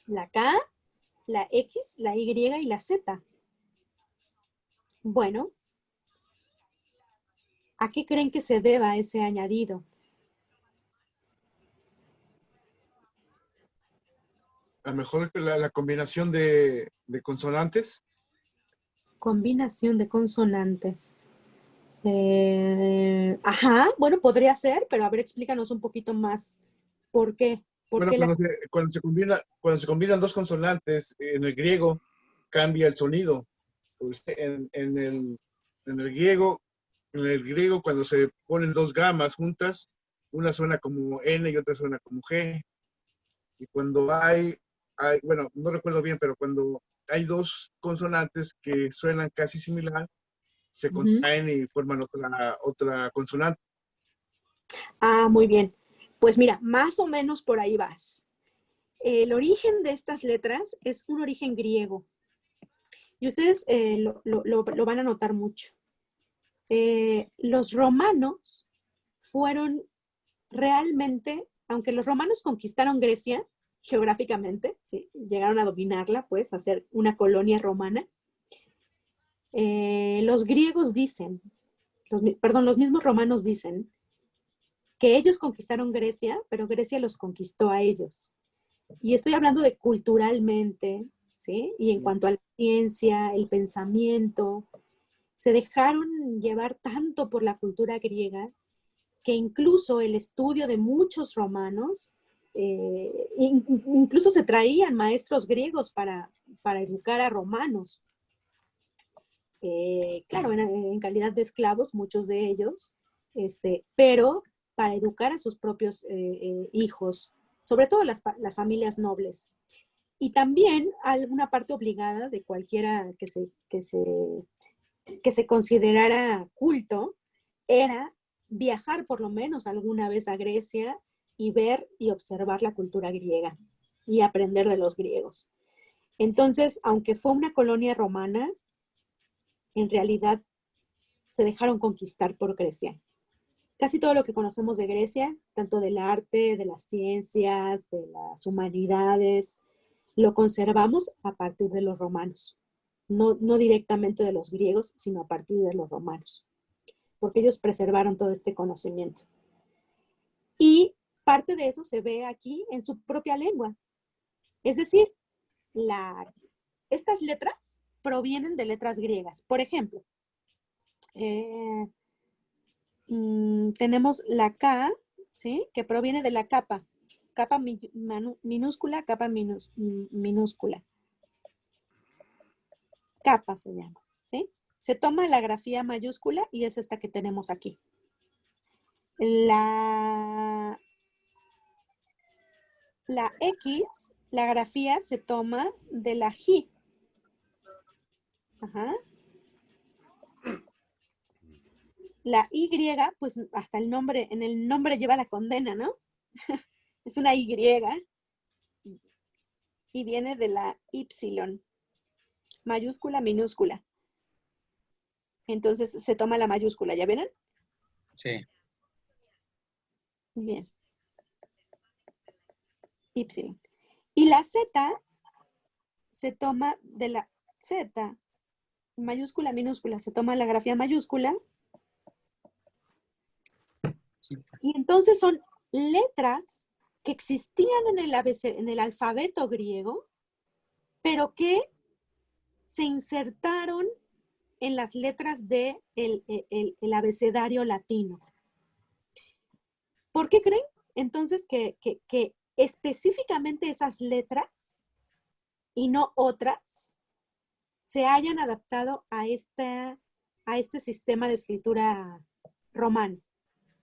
Speaker 2: La K, la X, la Y y la Z. Bueno, ¿a qué creen que se deba ese añadido?
Speaker 6: A lo mejor la combinación de consonantes.
Speaker 2: Combinación de consonantes. Ajá, bueno, podría ser, pero a ver, explícanos un poquito más. ¿Por qué? ¿Por
Speaker 6: Bueno,
Speaker 2: qué la...
Speaker 6: cuando se combinan dos consonantes en el griego, cambia el sonido. Pues, en el griego, cuando se ponen dos gamas juntas, una suena como N y otra suena como G. Y cuando bueno, no recuerdo bien, pero cuando hay dos consonantes que suenan casi similar, se
Speaker 2: Ujú.
Speaker 6: contraen y forman otra consonante.
Speaker 2: Ah, muy bien. Pues mira, más o menos por ahí vas. El origen de estas letras es un origen griego. Y ustedes lo van a notar mucho. Los romanos fueron realmente, aunque los romanos conquistaron Grecia geográficamente, ¿sí? Llegaron a dominarla, pues, a ser una colonia romana, los griegos dicen, los mismos romanos dicen que ellos conquistaron Grecia, pero Grecia los conquistó a ellos. Y estoy hablando de culturalmente, ¿sí? Y en
Speaker 6: Sí.
Speaker 2: cuanto a la ciencia, el pensamiento, se dejaron llevar tanto por la cultura griega que incluso el estudio de muchos romanos, incluso se traían maestros griegos para educar a romanos. Claro, en calidad de esclavos, muchos de ellos, pero para educar a sus propios hijos, sobre todo las familias nobles. Y también alguna parte obligada de cualquiera que se considerara culto era viajar por lo menos alguna vez a Grecia y ver y observar la cultura griega y aprender de los griegos. Entonces, aunque fue una colonia romana, en realidad se dejaron conquistar por Grecia. Casi todo lo que conocemos de Grecia, tanto del arte, de las ciencias, de las humanidades, lo conservamos a partir de los romanos. No directamente de los griegos, sino a partir de los romanos, porque ellos preservaron todo este conocimiento. Y parte de eso se ve aquí en su propia lengua. Es decir, estas letras provienen de letras griegas. Por ejemplo, tenemos la K, ¿sí? Que proviene de la capa. Capa minúscula, capa minúscula. Capa se llama, ¿sí? Se toma la grafía mayúscula y es esta que tenemos aquí. La X, la grafía se toma de la J. Ajá. La Y, pues hasta en el nombre lleva la condena, ¿no? Es una Y y viene de la Y, mayúscula, minúscula. Entonces se toma la mayúscula, ¿ya vieron?
Speaker 5: Sí.
Speaker 2: Bien. Y. Y la Z se toma de la Z, mayúscula, minúscula. Se toma la grafía mayúscula Y entonces son letras que existían en el alfabeto griego, pero que se insertaron en las letras del el abecedario latino. ¿Por qué creen entonces que específicamente esas letras y no otras se hayan adaptado a este sistema de escritura romano?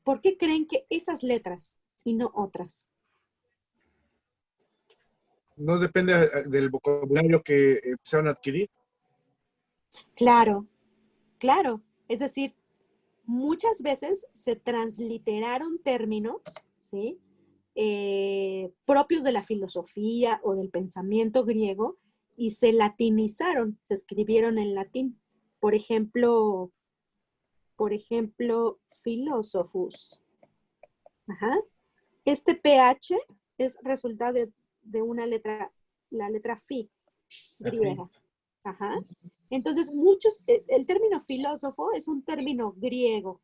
Speaker 2: ¿Por qué creen que esas letras y no otras?
Speaker 6: No depende del vocabulario que empezaron a adquirir.
Speaker 2: Claro, claro. Es decir, muchas veces se transliteraron términos, ¿sí? Propios de la filosofía o del pensamiento griego y se latinizaron, se escribieron en latín. Por ejemplo, philosophus. Ajá. Este PH es resultado de una letra, la letra phi griega. Ajá. Entonces, el término filósofo es un término griego,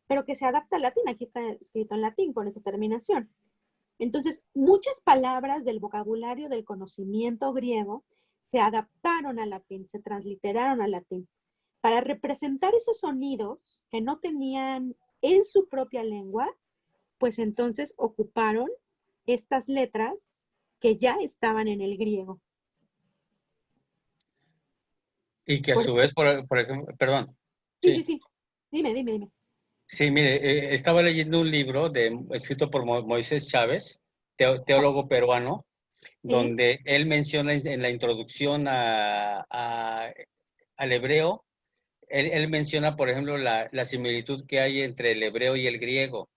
Speaker 2: pero que se adapta al latín. Aquí está escrito en latín con esa terminación. Entonces, muchas palabras del vocabulario del conocimiento griego se adaptaron al latín, se transliteraron al latín, para representar esos sonidos que no tenían en su propia lengua, pues entonces ocuparon estas letras que ya estaban en el griego.
Speaker 5: Y que a su vez, por ejemplo, perdón.
Speaker 2: Sí. Dime.
Speaker 5: Sí, mire, estaba leyendo un libro escrito por Moisés Chávez, teólogo peruano, donde él menciona en la introducción al hebreo, él menciona, por ejemplo, la similitud que hay entre el hebreo y el griego.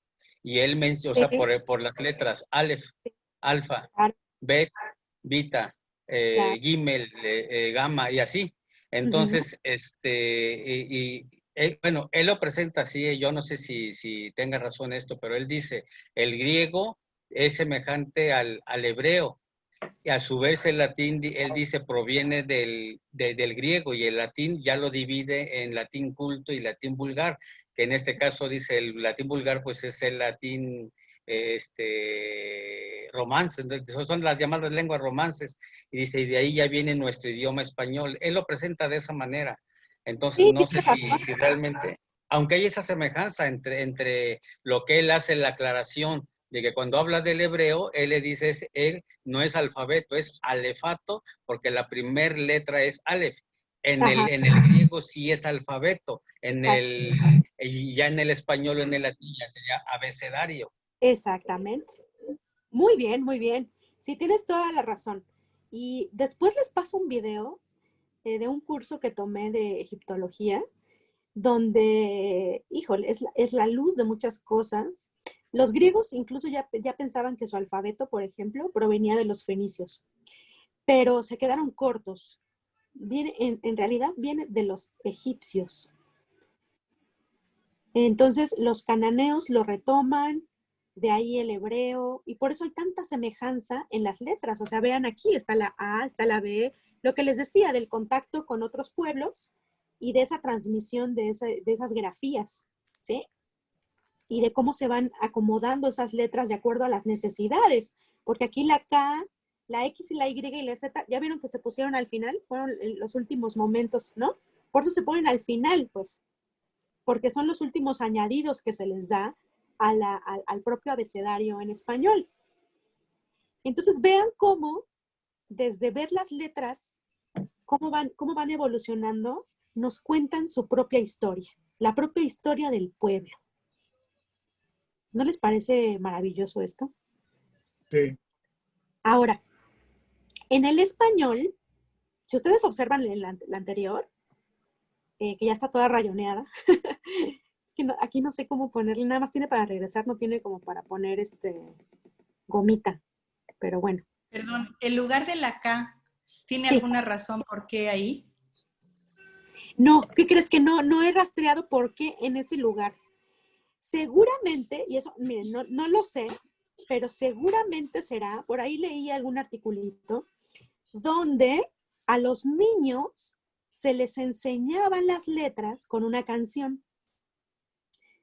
Speaker 5: Y él menciona, o sea, por las letras, Aleph, Alfa, Bet, Beta, Gimel, Gamma y así. Entonces, bueno, él lo presenta así, yo no sé si tenga razón esto, pero él dice, el griego es semejante al hebreo, y a su vez el latín, él dice, proviene del griego, y el latín ya lo divide en latín culto y latín vulgar, que en este caso dice el latín vulgar, pues es el latín romance, entonces son las llamadas lenguas romances, y dice, y de ahí ya viene nuestro idioma español. Él lo presenta de esa manera. Entonces, no sé si realmente, aunque hay esa semejanza entre lo que él hace la aclaración de que cuando habla del hebreo, él le dice, él no es alfabeto, es alefato, porque la primera letra es alef. En el griego sí es alfabeto, y ya en el español o en el latín ya sería abecedario.
Speaker 2: Exactamente. Muy bien, muy bien. Sí, tienes toda la razón. Y después les paso un video de un curso que tomé de egiptología, donde, híjole, es la luz de muchas cosas. Los griegos incluso ya pensaban que su alfabeto, por ejemplo, provenía de los fenicios, pero se quedaron cortos. En realidad viene de los egipcios. Entonces los cananeos lo retoman, de ahí el hebreo, y por eso hay tanta semejanza en las letras. O sea, vean aquí, está la A, está la B, lo que les decía del contacto con otros pueblos y de esa transmisión de esas grafías, ¿sí? Y de cómo se van acomodando esas letras de acuerdo a las necesidades, porque aquí la K, la X y la Y y la Z, ya vieron que se pusieron al final, fueron los últimos momentos, ¿no? Por eso se ponen al final, pues, porque son los últimos añadidos que se les da al propio abecedario en español. Entonces vean cómo, desde ver las letras, cómo van evolucionando, nos cuentan su propia historia, la propia historia del pueblo. ¿No les parece maravilloso esto?
Speaker 6: Sí.
Speaker 2: Ahora, en el español, si ustedes observan la anterior, que ya está toda rayoneada, es que aquí no sé cómo ponerle, nada más tiene para regresar, no tiene como para poner gomita, pero bueno.
Speaker 4: Perdón, ¿el lugar de la K tiene alguna razón por qué ahí?
Speaker 2: No, ¿qué crees? Que no he rastreado por qué en ese lugar. Seguramente, y eso, miren, no lo sé, pero seguramente será, por ahí leí algún articulito, donde a los niños se les enseñaban las letras con una canción.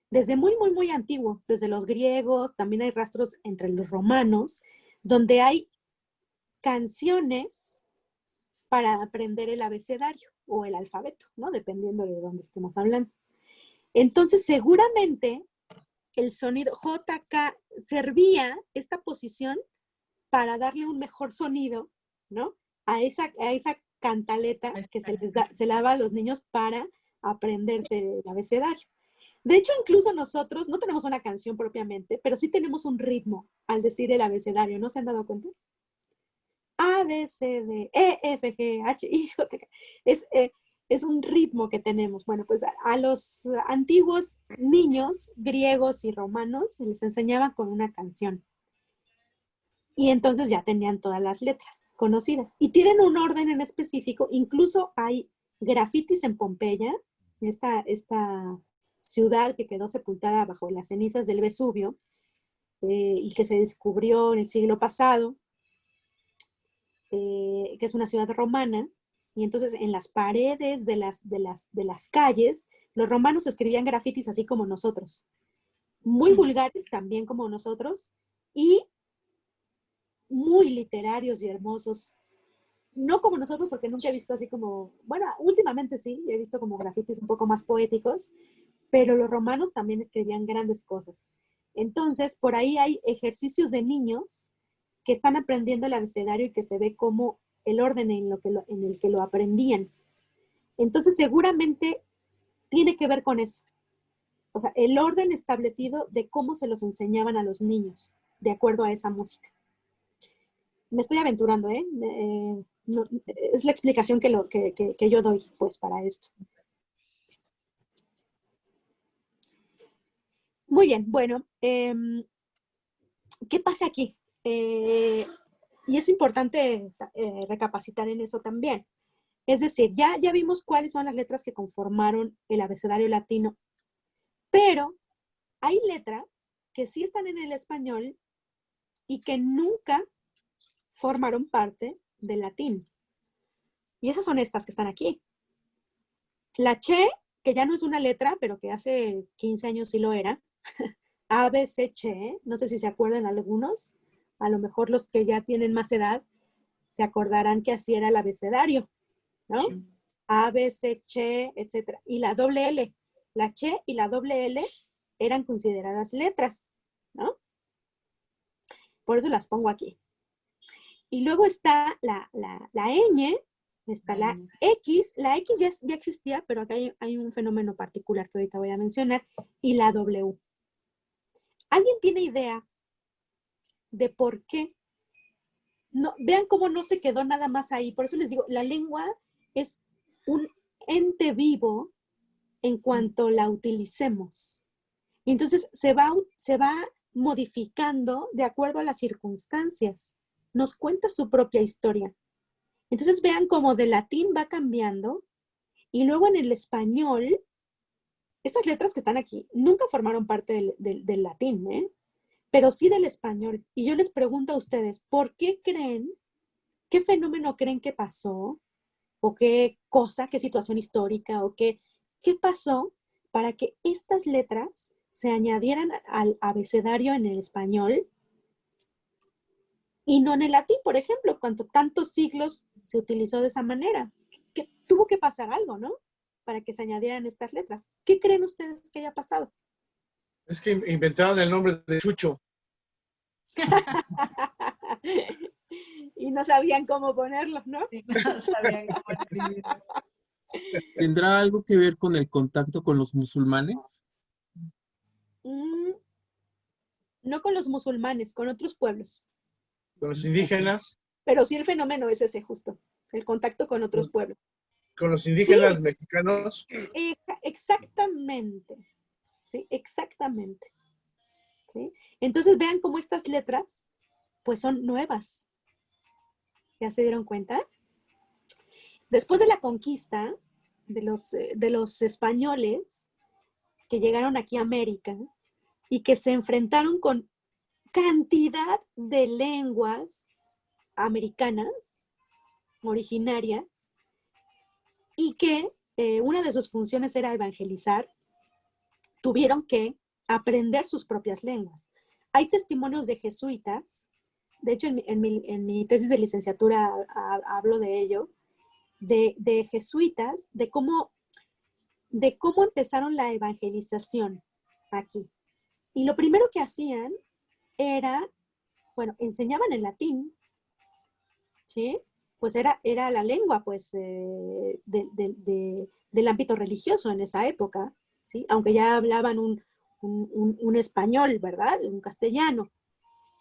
Speaker 2: desde muy, muy, muy antiguo, desde los griegos, también hay rastros entre los romanos, donde hay canciones para aprender el abecedario o el alfabeto, ¿no? Dependiendo de dónde estemos hablando. Entonces, seguramente el sonido JK servía esta posición para darle un mejor sonido, ¿no? A esa cantaleta que se le daba a los niños para aprenderse el abecedario. De hecho, incluso nosotros no tenemos una canción propiamente, pero sí tenemos un ritmo al decir el abecedario, ¿no se han dado cuenta? A, B, C, D, E, F, G, H, I, J, K. Es un ritmo que tenemos. Bueno, pues a los antiguos niños griegos y romanos se les enseñaba con una canción. Y entonces ya tenían todas las letras conocidas. Y tienen un orden en específico. Incluso hay grafitis en Pompeya, esta ciudad que quedó sepultada bajo las cenizas del Vesubio y que se descubrió en el siglo pasado, que es una ciudad romana. Y entonces en las paredes de las calles, los romanos escribían grafitis así como nosotros. Muy vulgares también como nosotros. Y muy literarios y hermosos. No como nosotros, porque nunca he visto así como, bueno, últimamente sí, he visto como grafitis un poco más poéticos, pero los romanos también escribían grandes cosas. Entonces, por ahí hay ejercicios de niños que están aprendiendo el abecedario y que se ve como el orden en el que lo aprendían. Entonces, seguramente tiene que ver con eso. O sea, el orden establecido de cómo se los enseñaban a los niños, de acuerdo a esa música. Me estoy aventurando, ¿eh? No, es la explicación que yo doy, pues, para esto. Muy bien, bueno, ¿qué pasa aquí? Y es importante recapacitar en eso también. Es decir, ya vimos cuáles son las letras que conformaron el abecedario latino, pero hay letras que sí están en el español y que nunca formaron parte del latín. Y esas son estas que están aquí. La che, que ya no es una letra, pero que hace 15 años sí lo era. A, B, C, che. No sé si se acuerdan algunos. A lo mejor los que ya tienen más edad se acordarán que así era el abecedario, ¿no? Sí. A, B, C, che, etc. Y la doble L. La che y la doble L eran consideradas letras, ¿no? Por eso las pongo aquí. Y luego está la ñ, está la X ya existía, pero acá hay un fenómeno particular que ahorita voy a mencionar, y la W. ¿Alguien tiene idea de por qué? No, vean cómo no se quedó nada más ahí. Por eso les digo, la lengua es un ente vivo en cuanto la utilicemos. Y entonces se va modificando de acuerdo a las circunstancias. Nos cuenta su propia historia. Entonces vean cómo del latín va cambiando y luego en el español, estas letras que están aquí nunca formaron parte del latín, ¿eh? Pero sí del español. Y yo les pregunto a ustedes, ¿por qué creen, qué fenómeno creen que pasó? ¿O qué cosa, qué situación histórica? ¿O qué pasó para que estas letras se añadieran al abecedario en el español y no en el latín, por ejemplo, cuando tantos siglos se utilizó de esa manera? Que tuvo que pasar algo, ¿no? Para que se añadieran estas letras. ¿Qué creen ustedes que haya pasado?
Speaker 6: Es que inventaron el nombre de Chucho.
Speaker 2: Y no sabían cómo ponerlo, ¿no?
Speaker 4: No sabían cómo escribirlo.
Speaker 8: ¿Tendrá algo que ver con el contacto con los musulmanes?
Speaker 2: No con los musulmanes, con otros pueblos.
Speaker 6: ¿Con los indígenas?
Speaker 2: Pero sí el fenómeno es ese justo, el contacto con otros pueblos.
Speaker 6: ¿Con los indígenas sí. Mexicanos?
Speaker 2: Exactamente, sí, exactamente. ¿Sí? Entonces vean cómo estas letras pues son nuevas. ¿Ya se dieron cuenta? Después de la conquista de los españoles que llegaron aquí a América y que se enfrentaron con cantidad de lenguas americanas originarias y que una de sus funciones era evangelizar, tuvieron que aprender sus propias lenguas. Hay testimonios de jesuitas, de hecho en mi tesis de licenciatura hablo de ello, de jesuitas, de cómo empezaron la evangelización aquí. Y lo primero que hacían era, bueno, enseñaban en latín, ¿sí? Pues era la lengua, pues, del ámbito religioso en esa época, ¿sí? Aunque ya hablaban un español, ¿verdad? Un castellano,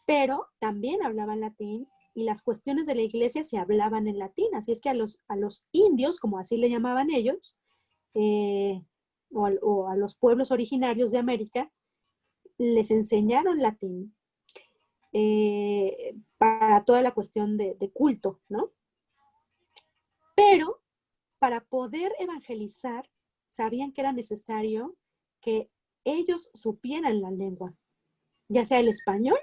Speaker 2: pero también hablaban latín y las cuestiones de la iglesia se hablaban en latín, así es que a los indios, como así le llamaban ellos, o a los pueblos originarios de América, les enseñaron latín para toda la cuestión de culto, ¿no? Pero para poder evangelizar, sabían que era necesario que ellos supieran la lengua, ya sea el español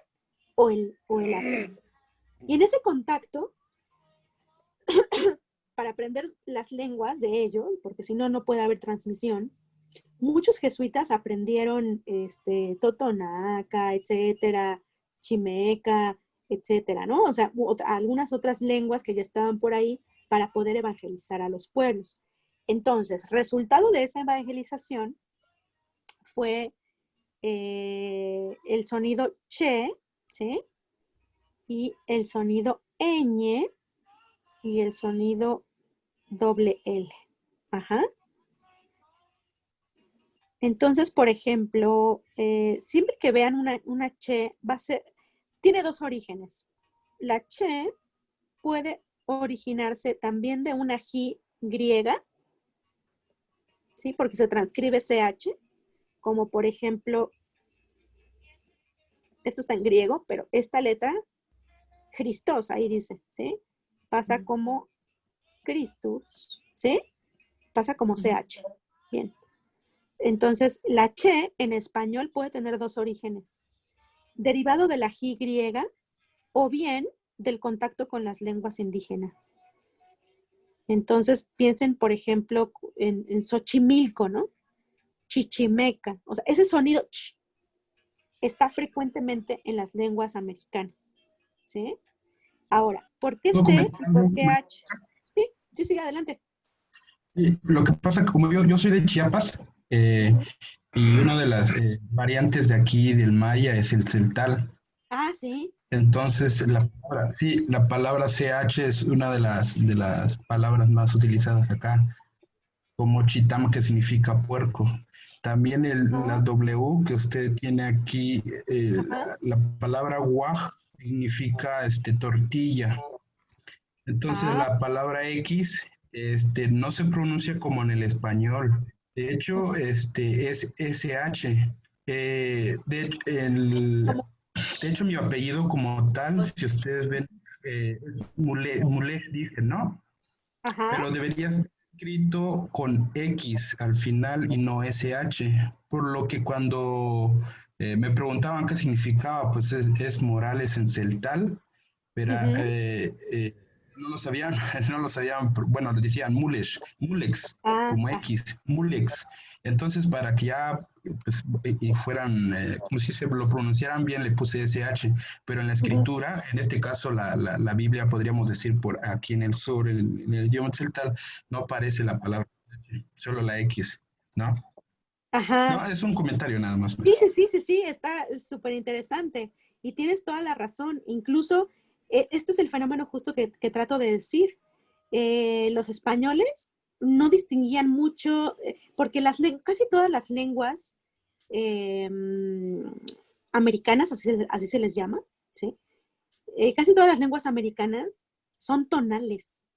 Speaker 2: o el latín. Y en ese contacto, para aprender las lenguas de ellos, porque si no, no puede haber transmisión, muchos jesuitas aprendieron totonaca, etcétera, chimeca, etcétera, ¿no? O sea, algunas otras lenguas que ya estaban por ahí para poder evangelizar a los pueblos. Entonces, resultado de esa evangelización fue el sonido che, ¿sí? Y el sonido ñ y el sonido doble L. Ajá. Entonces, por ejemplo, siempre que vean una che, tiene dos orígenes. La che puede originarse también de una ji griega, ¿sí? Porque se transcribe ch, como por ejemplo, esto está en griego, pero esta letra, Christos, ahí dice, ¿sí? Pasa como Christus, ¿sí? Pasa como ch. Bien. Entonces, la che en español puede tener dos orígenes. Derivado de la ji griega o bien del contacto con las lenguas indígenas. Entonces, piensen, por ejemplo, en Xochimilco, ¿no? Chichimeca. O sea, ese sonido ch está frecuentemente en las lenguas americanas, ¿sí? Ahora, ¿por qué C y por qué H? Sí, sigue adelante.
Speaker 3: Lo que pasa que como yo soy de Chiapas, y una de las variantes de aquí del maya es el celtal.
Speaker 2: Ah, sí.
Speaker 3: Entonces, la palabra CH es una de las palabras más utilizadas acá, como chitam, que significa puerco. También la W que usted tiene aquí, la palabra waj significa tortilla. Entonces, la palabra X no se pronuncia como en el español. De hecho, es SH. De hecho, mi apellido como tal, si ustedes ven, es Mulek, dicen, ¿no?
Speaker 2: Ajá.
Speaker 3: Pero debería ser escrito con X al final y no SH. Por lo que cuando me preguntaban qué significaba, pues es Morales en celtal, pero no lo sabían, bueno, le decían Mulex, como X, Mulex. Entonces, para que ya pues, fueran, como si se lo pronunciaran bien, le puse SH, pero en la escritura, en este caso la Biblia, podríamos decir por aquí en el sur, en el idioma celtal, no aparece la palabra, solo la X, ¿no?
Speaker 2: Ajá.
Speaker 3: No, es un comentario nada más.
Speaker 2: Sí, está súper interesante. Y tienes toda la razón. Incluso, este es el fenómeno justo que trato de decir. Los españoles no distinguían mucho, porque casi todas las lenguas americanas, así se les llama, ¿sí? Casi todas las lenguas americanas son tonales.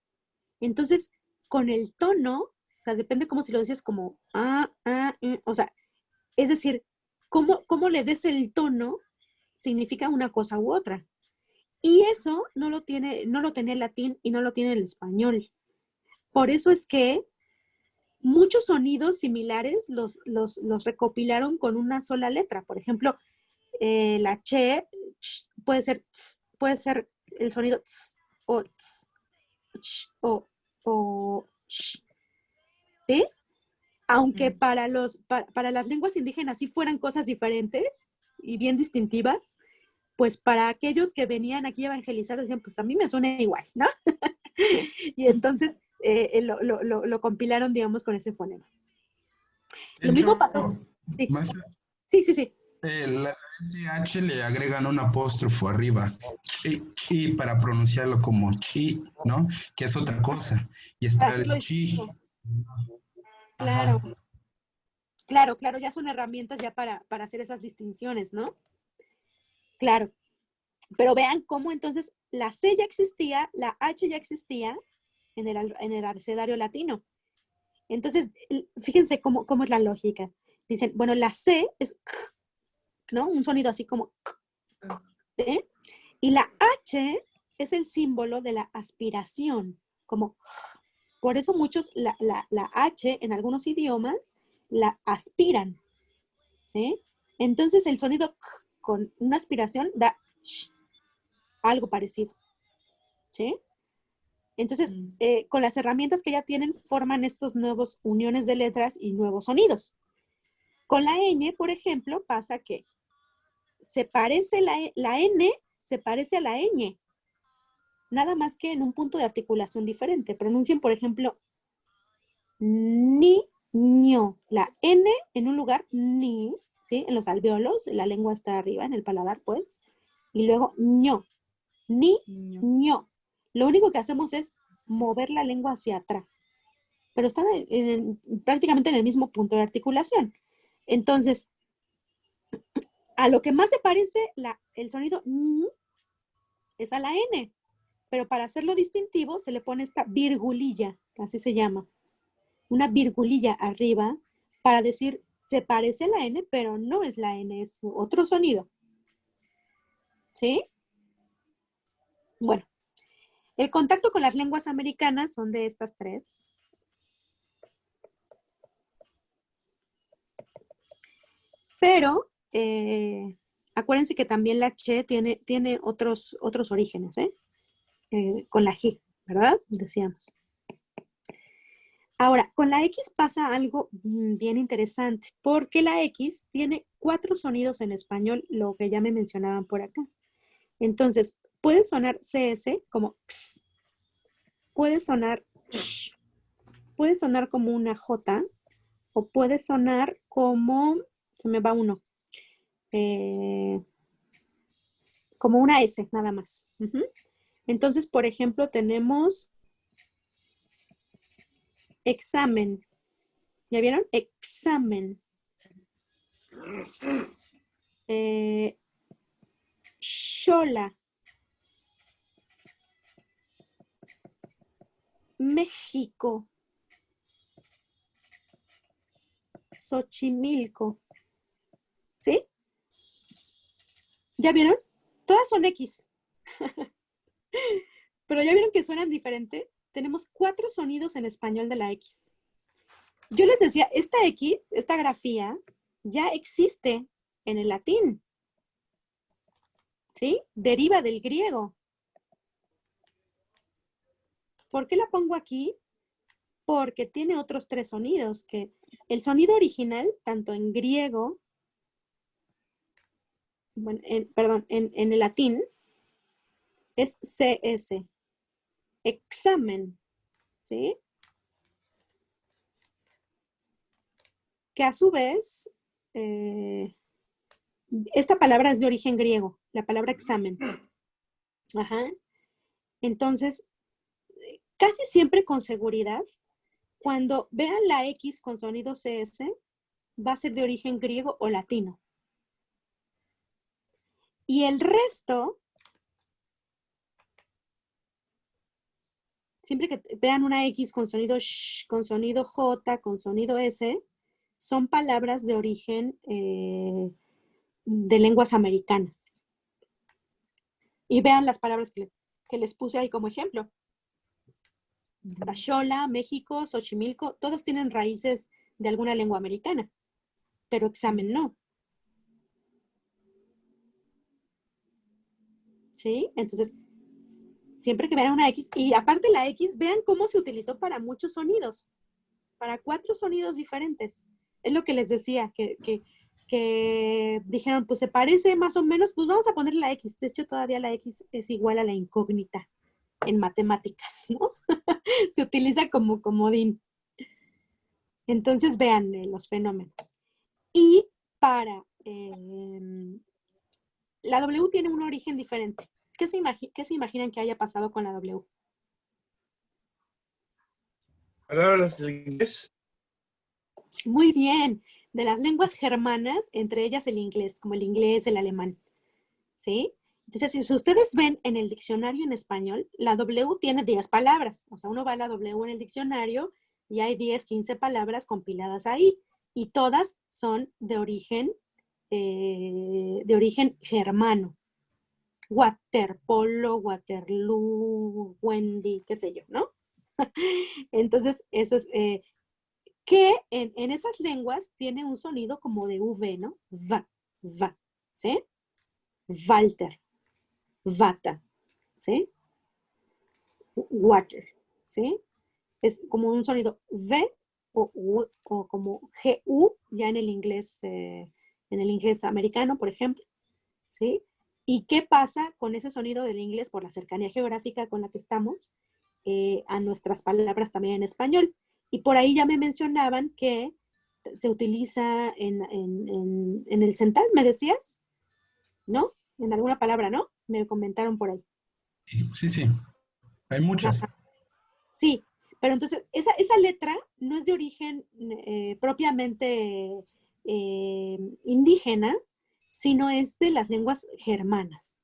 Speaker 2: Entonces, con el tono, o sea, depende cómo si lo dices como o sea, es decir, cómo le des el tono significa una cosa u otra. Y eso no lo tiene el latín y no lo tiene el español. Por eso es que muchos sonidos similares los recopilaron con una sola letra. Por ejemplo, la che puede ser el sonido ts o ts, ch, o sh, ¿sí? aunque para las lenguas indígenas sí fueran cosas diferentes y bien distintivas, pues para aquellos que venían aquí a evangelizar decían, pues a mí me suena igual, ¿no? Y entonces lo compilaron, digamos, con ese fonema.
Speaker 3: De
Speaker 2: Lo mismo
Speaker 3: hecho,
Speaker 2: pasó. Sí,
Speaker 3: maestra,
Speaker 2: sí.
Speaker 3: la SH le agregan un apóstrofo arriba, chi, para pronunciarlo como chi, ¿no? Que es otra cosa. Y
Speaker 2: Para
Speaker 3: está
Speaker 2: hacerlo
Speaker 3: el chi.
Speaker 2: distintivo.
Speaker 3: Ajá.
Speaker 2: Claro, ya son herramientas ya para hacer esas distinciones, ¿no? Claro. Pero vean cómo entonces la C ya existía, la H ya existía en el abecedario latino. Entonces, fíjense cómo es la lógica. Dicen, bueno, la C es k, ¿no? Un sonido así como k, ¿eh? Y la H es el símbolo de la aspiración, como por eso muchos la H en algunos idiomas la aspiran, ¿sí? Entonces el sonido k con una aspiración da sh, algo parecido, ¿sí? Entonces, con las herramientas que ya tienen, forman estos nuevos uniones de letras y nuevos sonidos. Con la ñ, por ejemplo, pasa que se parece la N se parece a la ñ, nada más que en un punto de articulación diferente. Pronuncien, por ejemplo, ni, ño. La N en un lugar, ni, ¿sí? En los alvéolos, la lengua está arriba, en el paladar, pues. Y luego, ño. Ni, ño. Lo único que hacemos es mover la lengua hacia atrás. Pero están prácticamente en el mismo punto de articulación. Entonces, a lo que más se parece el sonido es a la N. Pero para hacerlo distintivo se le pone esta virgulilla, así se llama. Una virgulilla arriba para decir, se parece a la N, pero no es la N, es otro sonido. ¿Sí? Bueno, el contacto con las lenguas americanas son de estas tres. Pero acuérdense que también la che tiene otros orígenes, con la G, ¿verdad? Decíamos. Ahora, con la X pasa algo bien interesante, porque la X tiene 4 sonidos en español, lo que ya me mencionaban por acá. Entonces, puede sonar CS como X, puede sonar sh, puede sonar como una J, o puede sonar como, se me va uno, como una S, nada más. Entonces, por ejemplo, tenemos examen. ¿Ya vieron? Examen. Xola. México. Xochimilco. ¿Sí? ¿Ya vieron? Todas son X. Pero ¿ya vieron que suenan diferente? Tenemos 4 sonidos en español de la X. Yo les decía, esta X, esta grafía, ya existe en el latín. ¿Sí? Deriva del griego. ¿Por qué la pongo aquí? Porque tiene otros 3 sonidos, que el sonido original, tanto en griego, bueno, en el latín, es CS. Examen. ¿Sí? Que a su vez, esta palabra es de origen griego, la palabra examen. Ajá. Entonces, casi siempre con seguridad, cuando vean la X con sonido CS, va a ser de origen griego o latino. Y el resto, siempre que vean una X con sonido sh, con sonido J, con sonido S, son palabras de origen de lenguas americanas. Y vean las palabras que les puse ahí como ejemplo. Xola, México, Xochimilco, todos tienen raíces de alguna lengua americana, pero examen no. ¿Sí? Entonces, siempre que vean una X, y aparte la X, vean cómo se utilizó para muchos sonidos. para 4 sonidos diferentes. Es lo que les decía, que dijeron, pues se parece más o menos, pues vamos a poner la X. De hecho, todavía la X es igual a la incógnita en matemáticas, ¿no? Se utiliza como comodín. Entonces, vean los fenómenos. Y para la W tiene un origen diferente. ¿Qué se imaginan que haya pasado con la W?
Speaker 6: Palabras del inglés.
Speaker 2: Muy bien. De las lenguas germanas, entre ellas el inglés, como el inglés, el alemán. ¿Sí? Entonces, si ustedes ven en el diccionario en español, la W tiene 10 palabras. O sea, uno va a la W en el diccionario y hay 10, 15 palabras compiladas ahí. Y todas son de origen germano. Waterpolo, Waterloo, Wendy, qué sé yo, ¿no? Entonces, eso es que en esas lenguas tiene un sonido como de V, ¿no? Va, ¿sí? Walter, vata, ¿sí? Water, ¿sí? Es como un sonido V o como GU, ya en el inglés americano, por ejemplo, ¿sí? ¿Y qué pasa con ese sonido del inglés por la cercanía geográfica con la que estamos a nuestras palabras también en español? Y por ahí ya me mencionaban que se utiliza en el central, ¿me decías? ¿No? En alguna palabra, ¿no? Me comentaron por ahí.
Speaker 3: Sí. Hay muchas.
Speaker 2: Ajá. Sí, pero entonces esa letra no es de origen propiamente indígena, sino es de las lenguas germanas.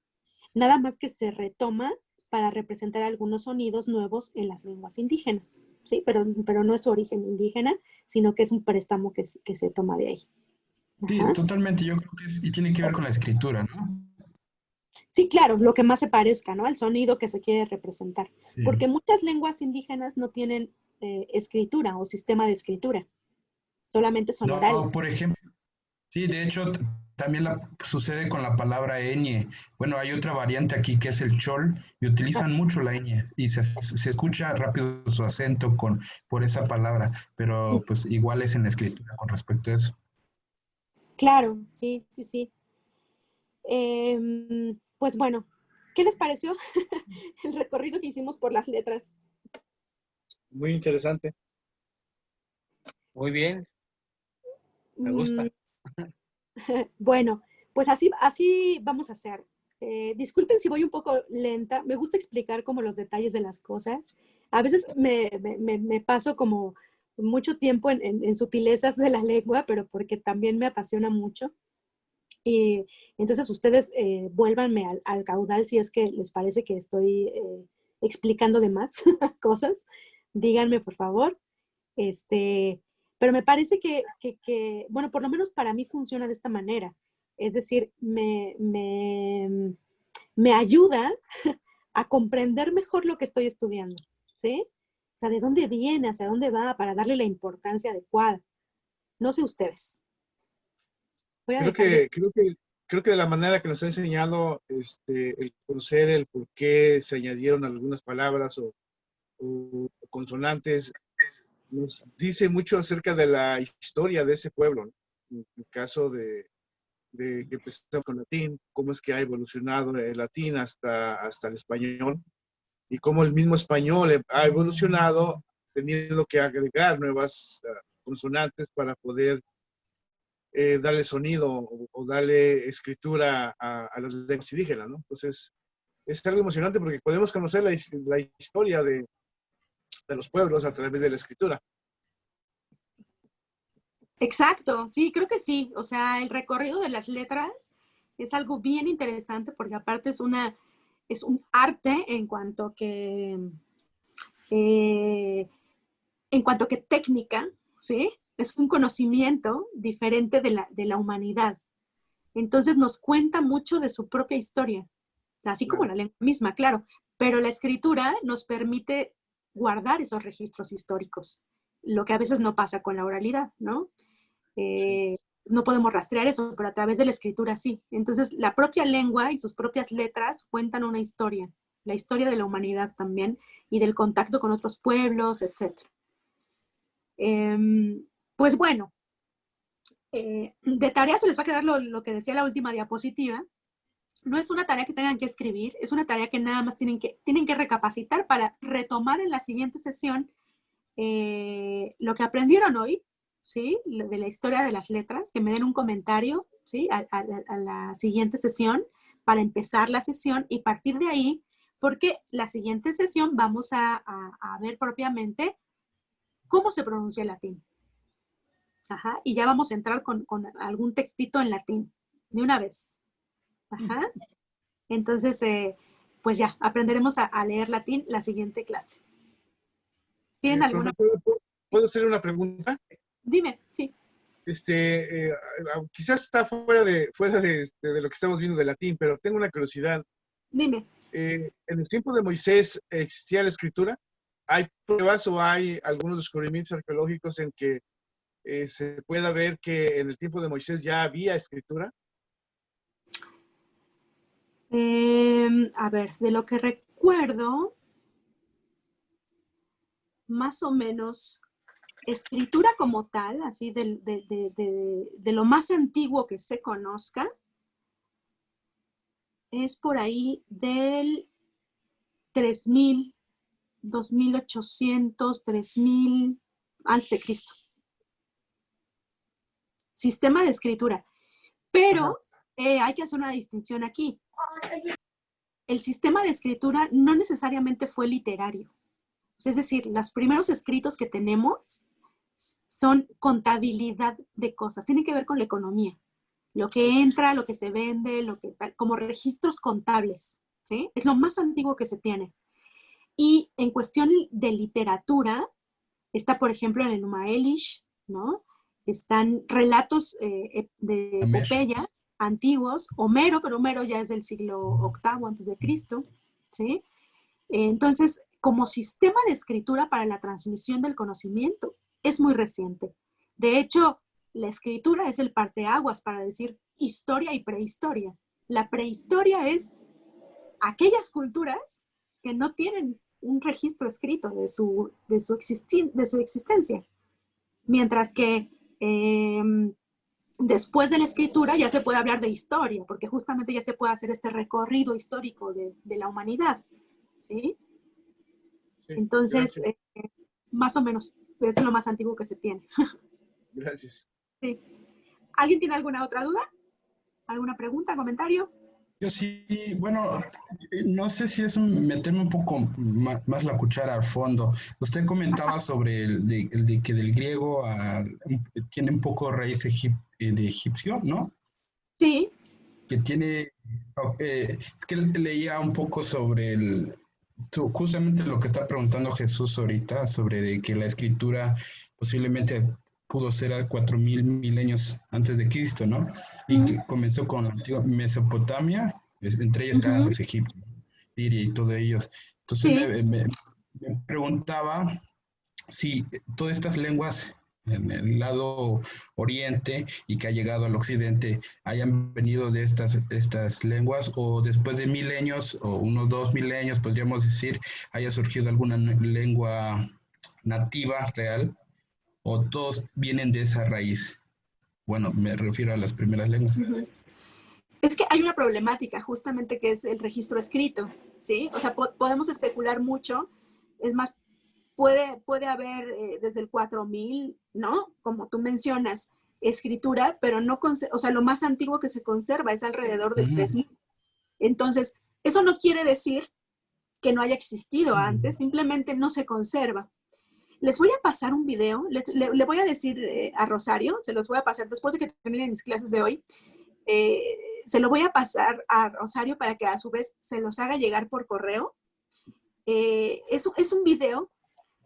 Speaker 2: Nada más que se retoma para representar algunos sonidos nuevos en las lenguas indígenas, ¿sí? Pero no es su origen indígena, sino que es un préstamo que se toma de ahí.
Speaker 3: Sí,
Speaker 2: Ajá.
Speaker 3: totalmente. Yo creo que tiene que ver con la escritura, ¿no?
Speaker 2: Sí, claro, lo que más se parezca, ¿no? Al sonido que se quiere representar.
Speaker 3: Sí.
Speaker 2: Porque muchas lenguas indígenas no tienen escritura o sistema de escritura. Solamente son orales.
Speaker 3: No, por ejemplo, sí, de hecho, también sucede con la palabra ñ. Bueno, hay otra variante aquí que es el chol y utilizan mucho la ñ y se escucha rápido su acento por esa palabra, pero pues igual es en la escritura con respecto a eso.
Speaker 2: Claro, sí. Pues bueno, ¿qué les pareció el recorrido que hicimos por las letras?
Speaker 6: Muy interesante.
Speaker 5: Muy bien, me gusta.
Speaker 2: Bueno, pues así vamos a hacer. Disculpen si voy un poco lenta. Me gusta explicar como los detalles de las cosas. A veces me paso como mucho tiempo en sutilezas de la lengua, pero porque también me apasiona mucho. Y entonces ustedes vuélvanme al caudal si es que les parece que estoy explicando de más cosas. Díganme, por favor. Pero me parece que, bueno, por lo menos para mí funciona de esta manera. Es decir, me ayuda a comprender mejor lo que estoy estudiando, ¿sí? O sea, de dónde viene, hacia dónde va, para darle la importancia adecuada. No sé ustedes.
Speaker 6: Creo que de la manera que nos ha enseñado el conocer el por qué se añadieron algunas palabras o consonantes, nos dice mucho acerca de la historia de ese pueblo, ¿no? En el caso de que empezamos con latín, cómo es que ha evolucionado el latín hasta el español y cómo el mismo español ha evolucionado teniendo que agregar nuevas consonantes para poder darle sonido o darle escritura a las lenguas indígenas, ¿no? Entonces, es algo emocionante porque podemos conocer la historia de los pueblos a través de la escritura.
Speaker 2: Exacto, sí, creo que sí. O sea, el recorrido de las letras es algo bien interesante porque aparte es un arte en cuanto que técnica, ¿sí? Es un conocimiento diferente de la humanidad. Entonces nos cuenta mucho de su propia historia, así como la lengua misma, claro. Pero la escritura nos permite guardar esos registros históricos, lo que a veces no pasa con la oralidad, ¿no? No podemos rastrear eso, pero a través de la escritura sí. Entonces, la propia lengua y sus propias letras cuentan una historia, la historia de la humanidad también, y del contacto con otros pueblos, etc. Pues bueno, de tarea se les va a quedar lo que decía la última diapositiva. No es una tarea que tengan que escribir, es una tarea que nada más tienen que recapacitar para retomar en la siguiente sesión lo que aprendieron hoy, ¿sí? De la historia de las letras, que me den un comentario, ¿sí? A la siguiente sesión para empezar la sesión y partir de ahí, porque la siguiente sesión vamos a ver propiamente cómo se pronuncia el latín. Ajá, y ya vamos a entrar con algún textito en latín, de una vez. Ajá. Entonces, pues ya, aprenderemos a leer latín la siguiente clase. ¿Tienen alguna?
Speaker 6: Profesor, ¿puedo hacer una pregunta?
Speaker 2: Dime, sí.
Speaker 6: Quizás está fuera de lo que estamos viendo de latín, pero tengo una curiosidad.
Speaker 2: Dime.
Speaker 6: En el tiempo de Moisés, ¿existía la escritura? ¿Hay pruebas o hay algunos descubrimientos arqueológicos en que se pueda ver que en el tiempo de Moisés ya había escritura?
Speaker 2: A ver, de lo que recuerdo, más o menos, escritura como tal, así de lo más antiguo que se conozca, es por ahí del 3000, 2800, 3000 antes de Cristo. Sistema de escritura. Pero hay que hacer una distinción aquí. El sistema de escritura no necesariamente fue literario. Es decir, los primeros escritos que tenemos son contabilidad de cosas. Tienen que ver con la economía. Lo que entra, lo que se vende, lo que tal, como registros contables, ¿sí? Es lo más antiguo que se tiene. Y en cuestión de literatura, está, por ejemplo, en el Numa Elish, ¿no? Están relatos de epopeya antiguos, Homero, pero Homero ya es del siglo VIII antes de Cristo, ¿sí? Entonces, como sistema de escritura para la transmisión del conocimiento, es muy reciente. De hecho, la escritura es el parteaguas para decir historia y prehistoria. La prehistoria es aquellas culturas que no tienen un registro escrito de su existencia. Mientras que después de la escritura ya se puede hablar de historia, porque justamente ya se puede hacer este recorrido histórico de la humanidad, ¿sí? Sí, entonces, más o menos, es lo más antiguo que se tiene.
Speaker 6: Gracias.
Speaker 2: Sí. ¿Alguien tiene alguna otra duda? ¿Alguna pregunta, comentario?
Speaker 3: Yo sí, bueno, no sé si es meterme un poco más la cuchara al fondo. Usted comentaba sobre el que del griego tiene un poco raíz de egipcio, ¿no?
Speaker 2: Sí.
Speaker 3: Que tiene, es que leía un poco sobre justamente lo que está preguntando Jesús ahorita, sobre de que la escritura posiblemente pudo ser a 4000 milenios antes de Cristo, ¿no? Y que comenzó con la antigua Mesopotamia, entre ellas está pues, Egipto, Siria y todos ellos. Entonces me preguntaba si todas estas lenguas en el lado oriente y que ha llegado al occidente hayan venido de estas lenguas o después de milenios o unos 2 milenios, podríamos decir, haya surgido alguna lengua nativa real o todos vienen de esa raíz. Bueno, me refiero a las primeras lenguas.
Speaker 2: Es que hay una problemática justamente que es el registro escrito, ¿sí? O sea, podemos especular mucho, es más, puede haber desde el 4000, ¿no? Como tú mencionas, escritura, pero no, o sea, lo más antiguo que se conserva es alrededor del 3000. Entonces, eso no quiere decir que no haya existido antes, simplemente no se conserva. Les voy a pasar un video, le voy a decir a Rosario, se los voy a pasar después de que terminen mis clases de hoy, se lo voy a pasar a Rosario para que a su vez se los haga llegar por correo. Es un video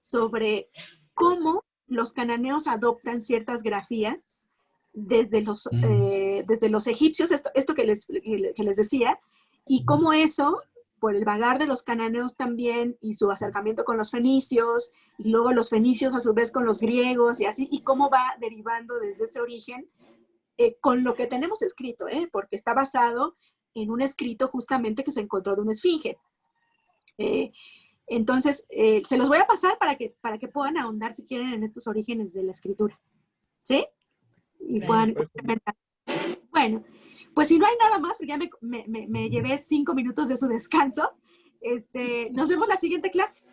Speaker 2: sobre cómo los cananeos adoptan ciertas grafías desde los egipcios, esto que les decía, y cómo eso, por el vagar de los cananeos también, y su acercamiento con los fenicios, y luego los fenicios a su vez con los griegos, y así, y cómo va derivando desde ese origen con lo que tenemos escrito, porque está basado en un escrito justamente que se encontró de una esfinge. Entonces, se los voy a pasar para que puedan ahondar, si quieren, en estos orígenes de la escritura. ¿Sí? Y puedan experimentar. Bueno, pues si no hay nada más, porque ya me llevé 5 minutos de su descanso, nos vemos la siguiente clase.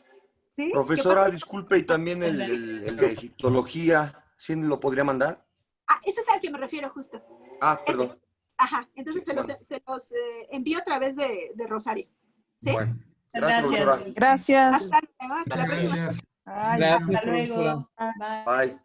Speaker 2: ¿Sí?
Speaker 1: Profesora, disculpe, y también el de egiptología, ¿sí lo podría mandar?
Speaker 2: Ah, ese es al que me refiero justo.
Speaker 1: Ah, perdón.
Speaker 2: Ese. Ajá, entonces
Speaker 1: Sí,
Speaker 2: se los envío a través de Rosario. ¿Sí?
Speaker 3: Bueno,
Speaker 1: gracias, profesora.
Speaker 9: Gracias.
Speaker 2: Hasta luego, hasta la próxima.
Speaker 3: gracias.
Speaker 4: Ay,
Speaker 8: Gracias,
Speaker 4: hasta luego.
Speaker 8: profesora.
Speaker 4: Bye.
Speaker 1: Bye.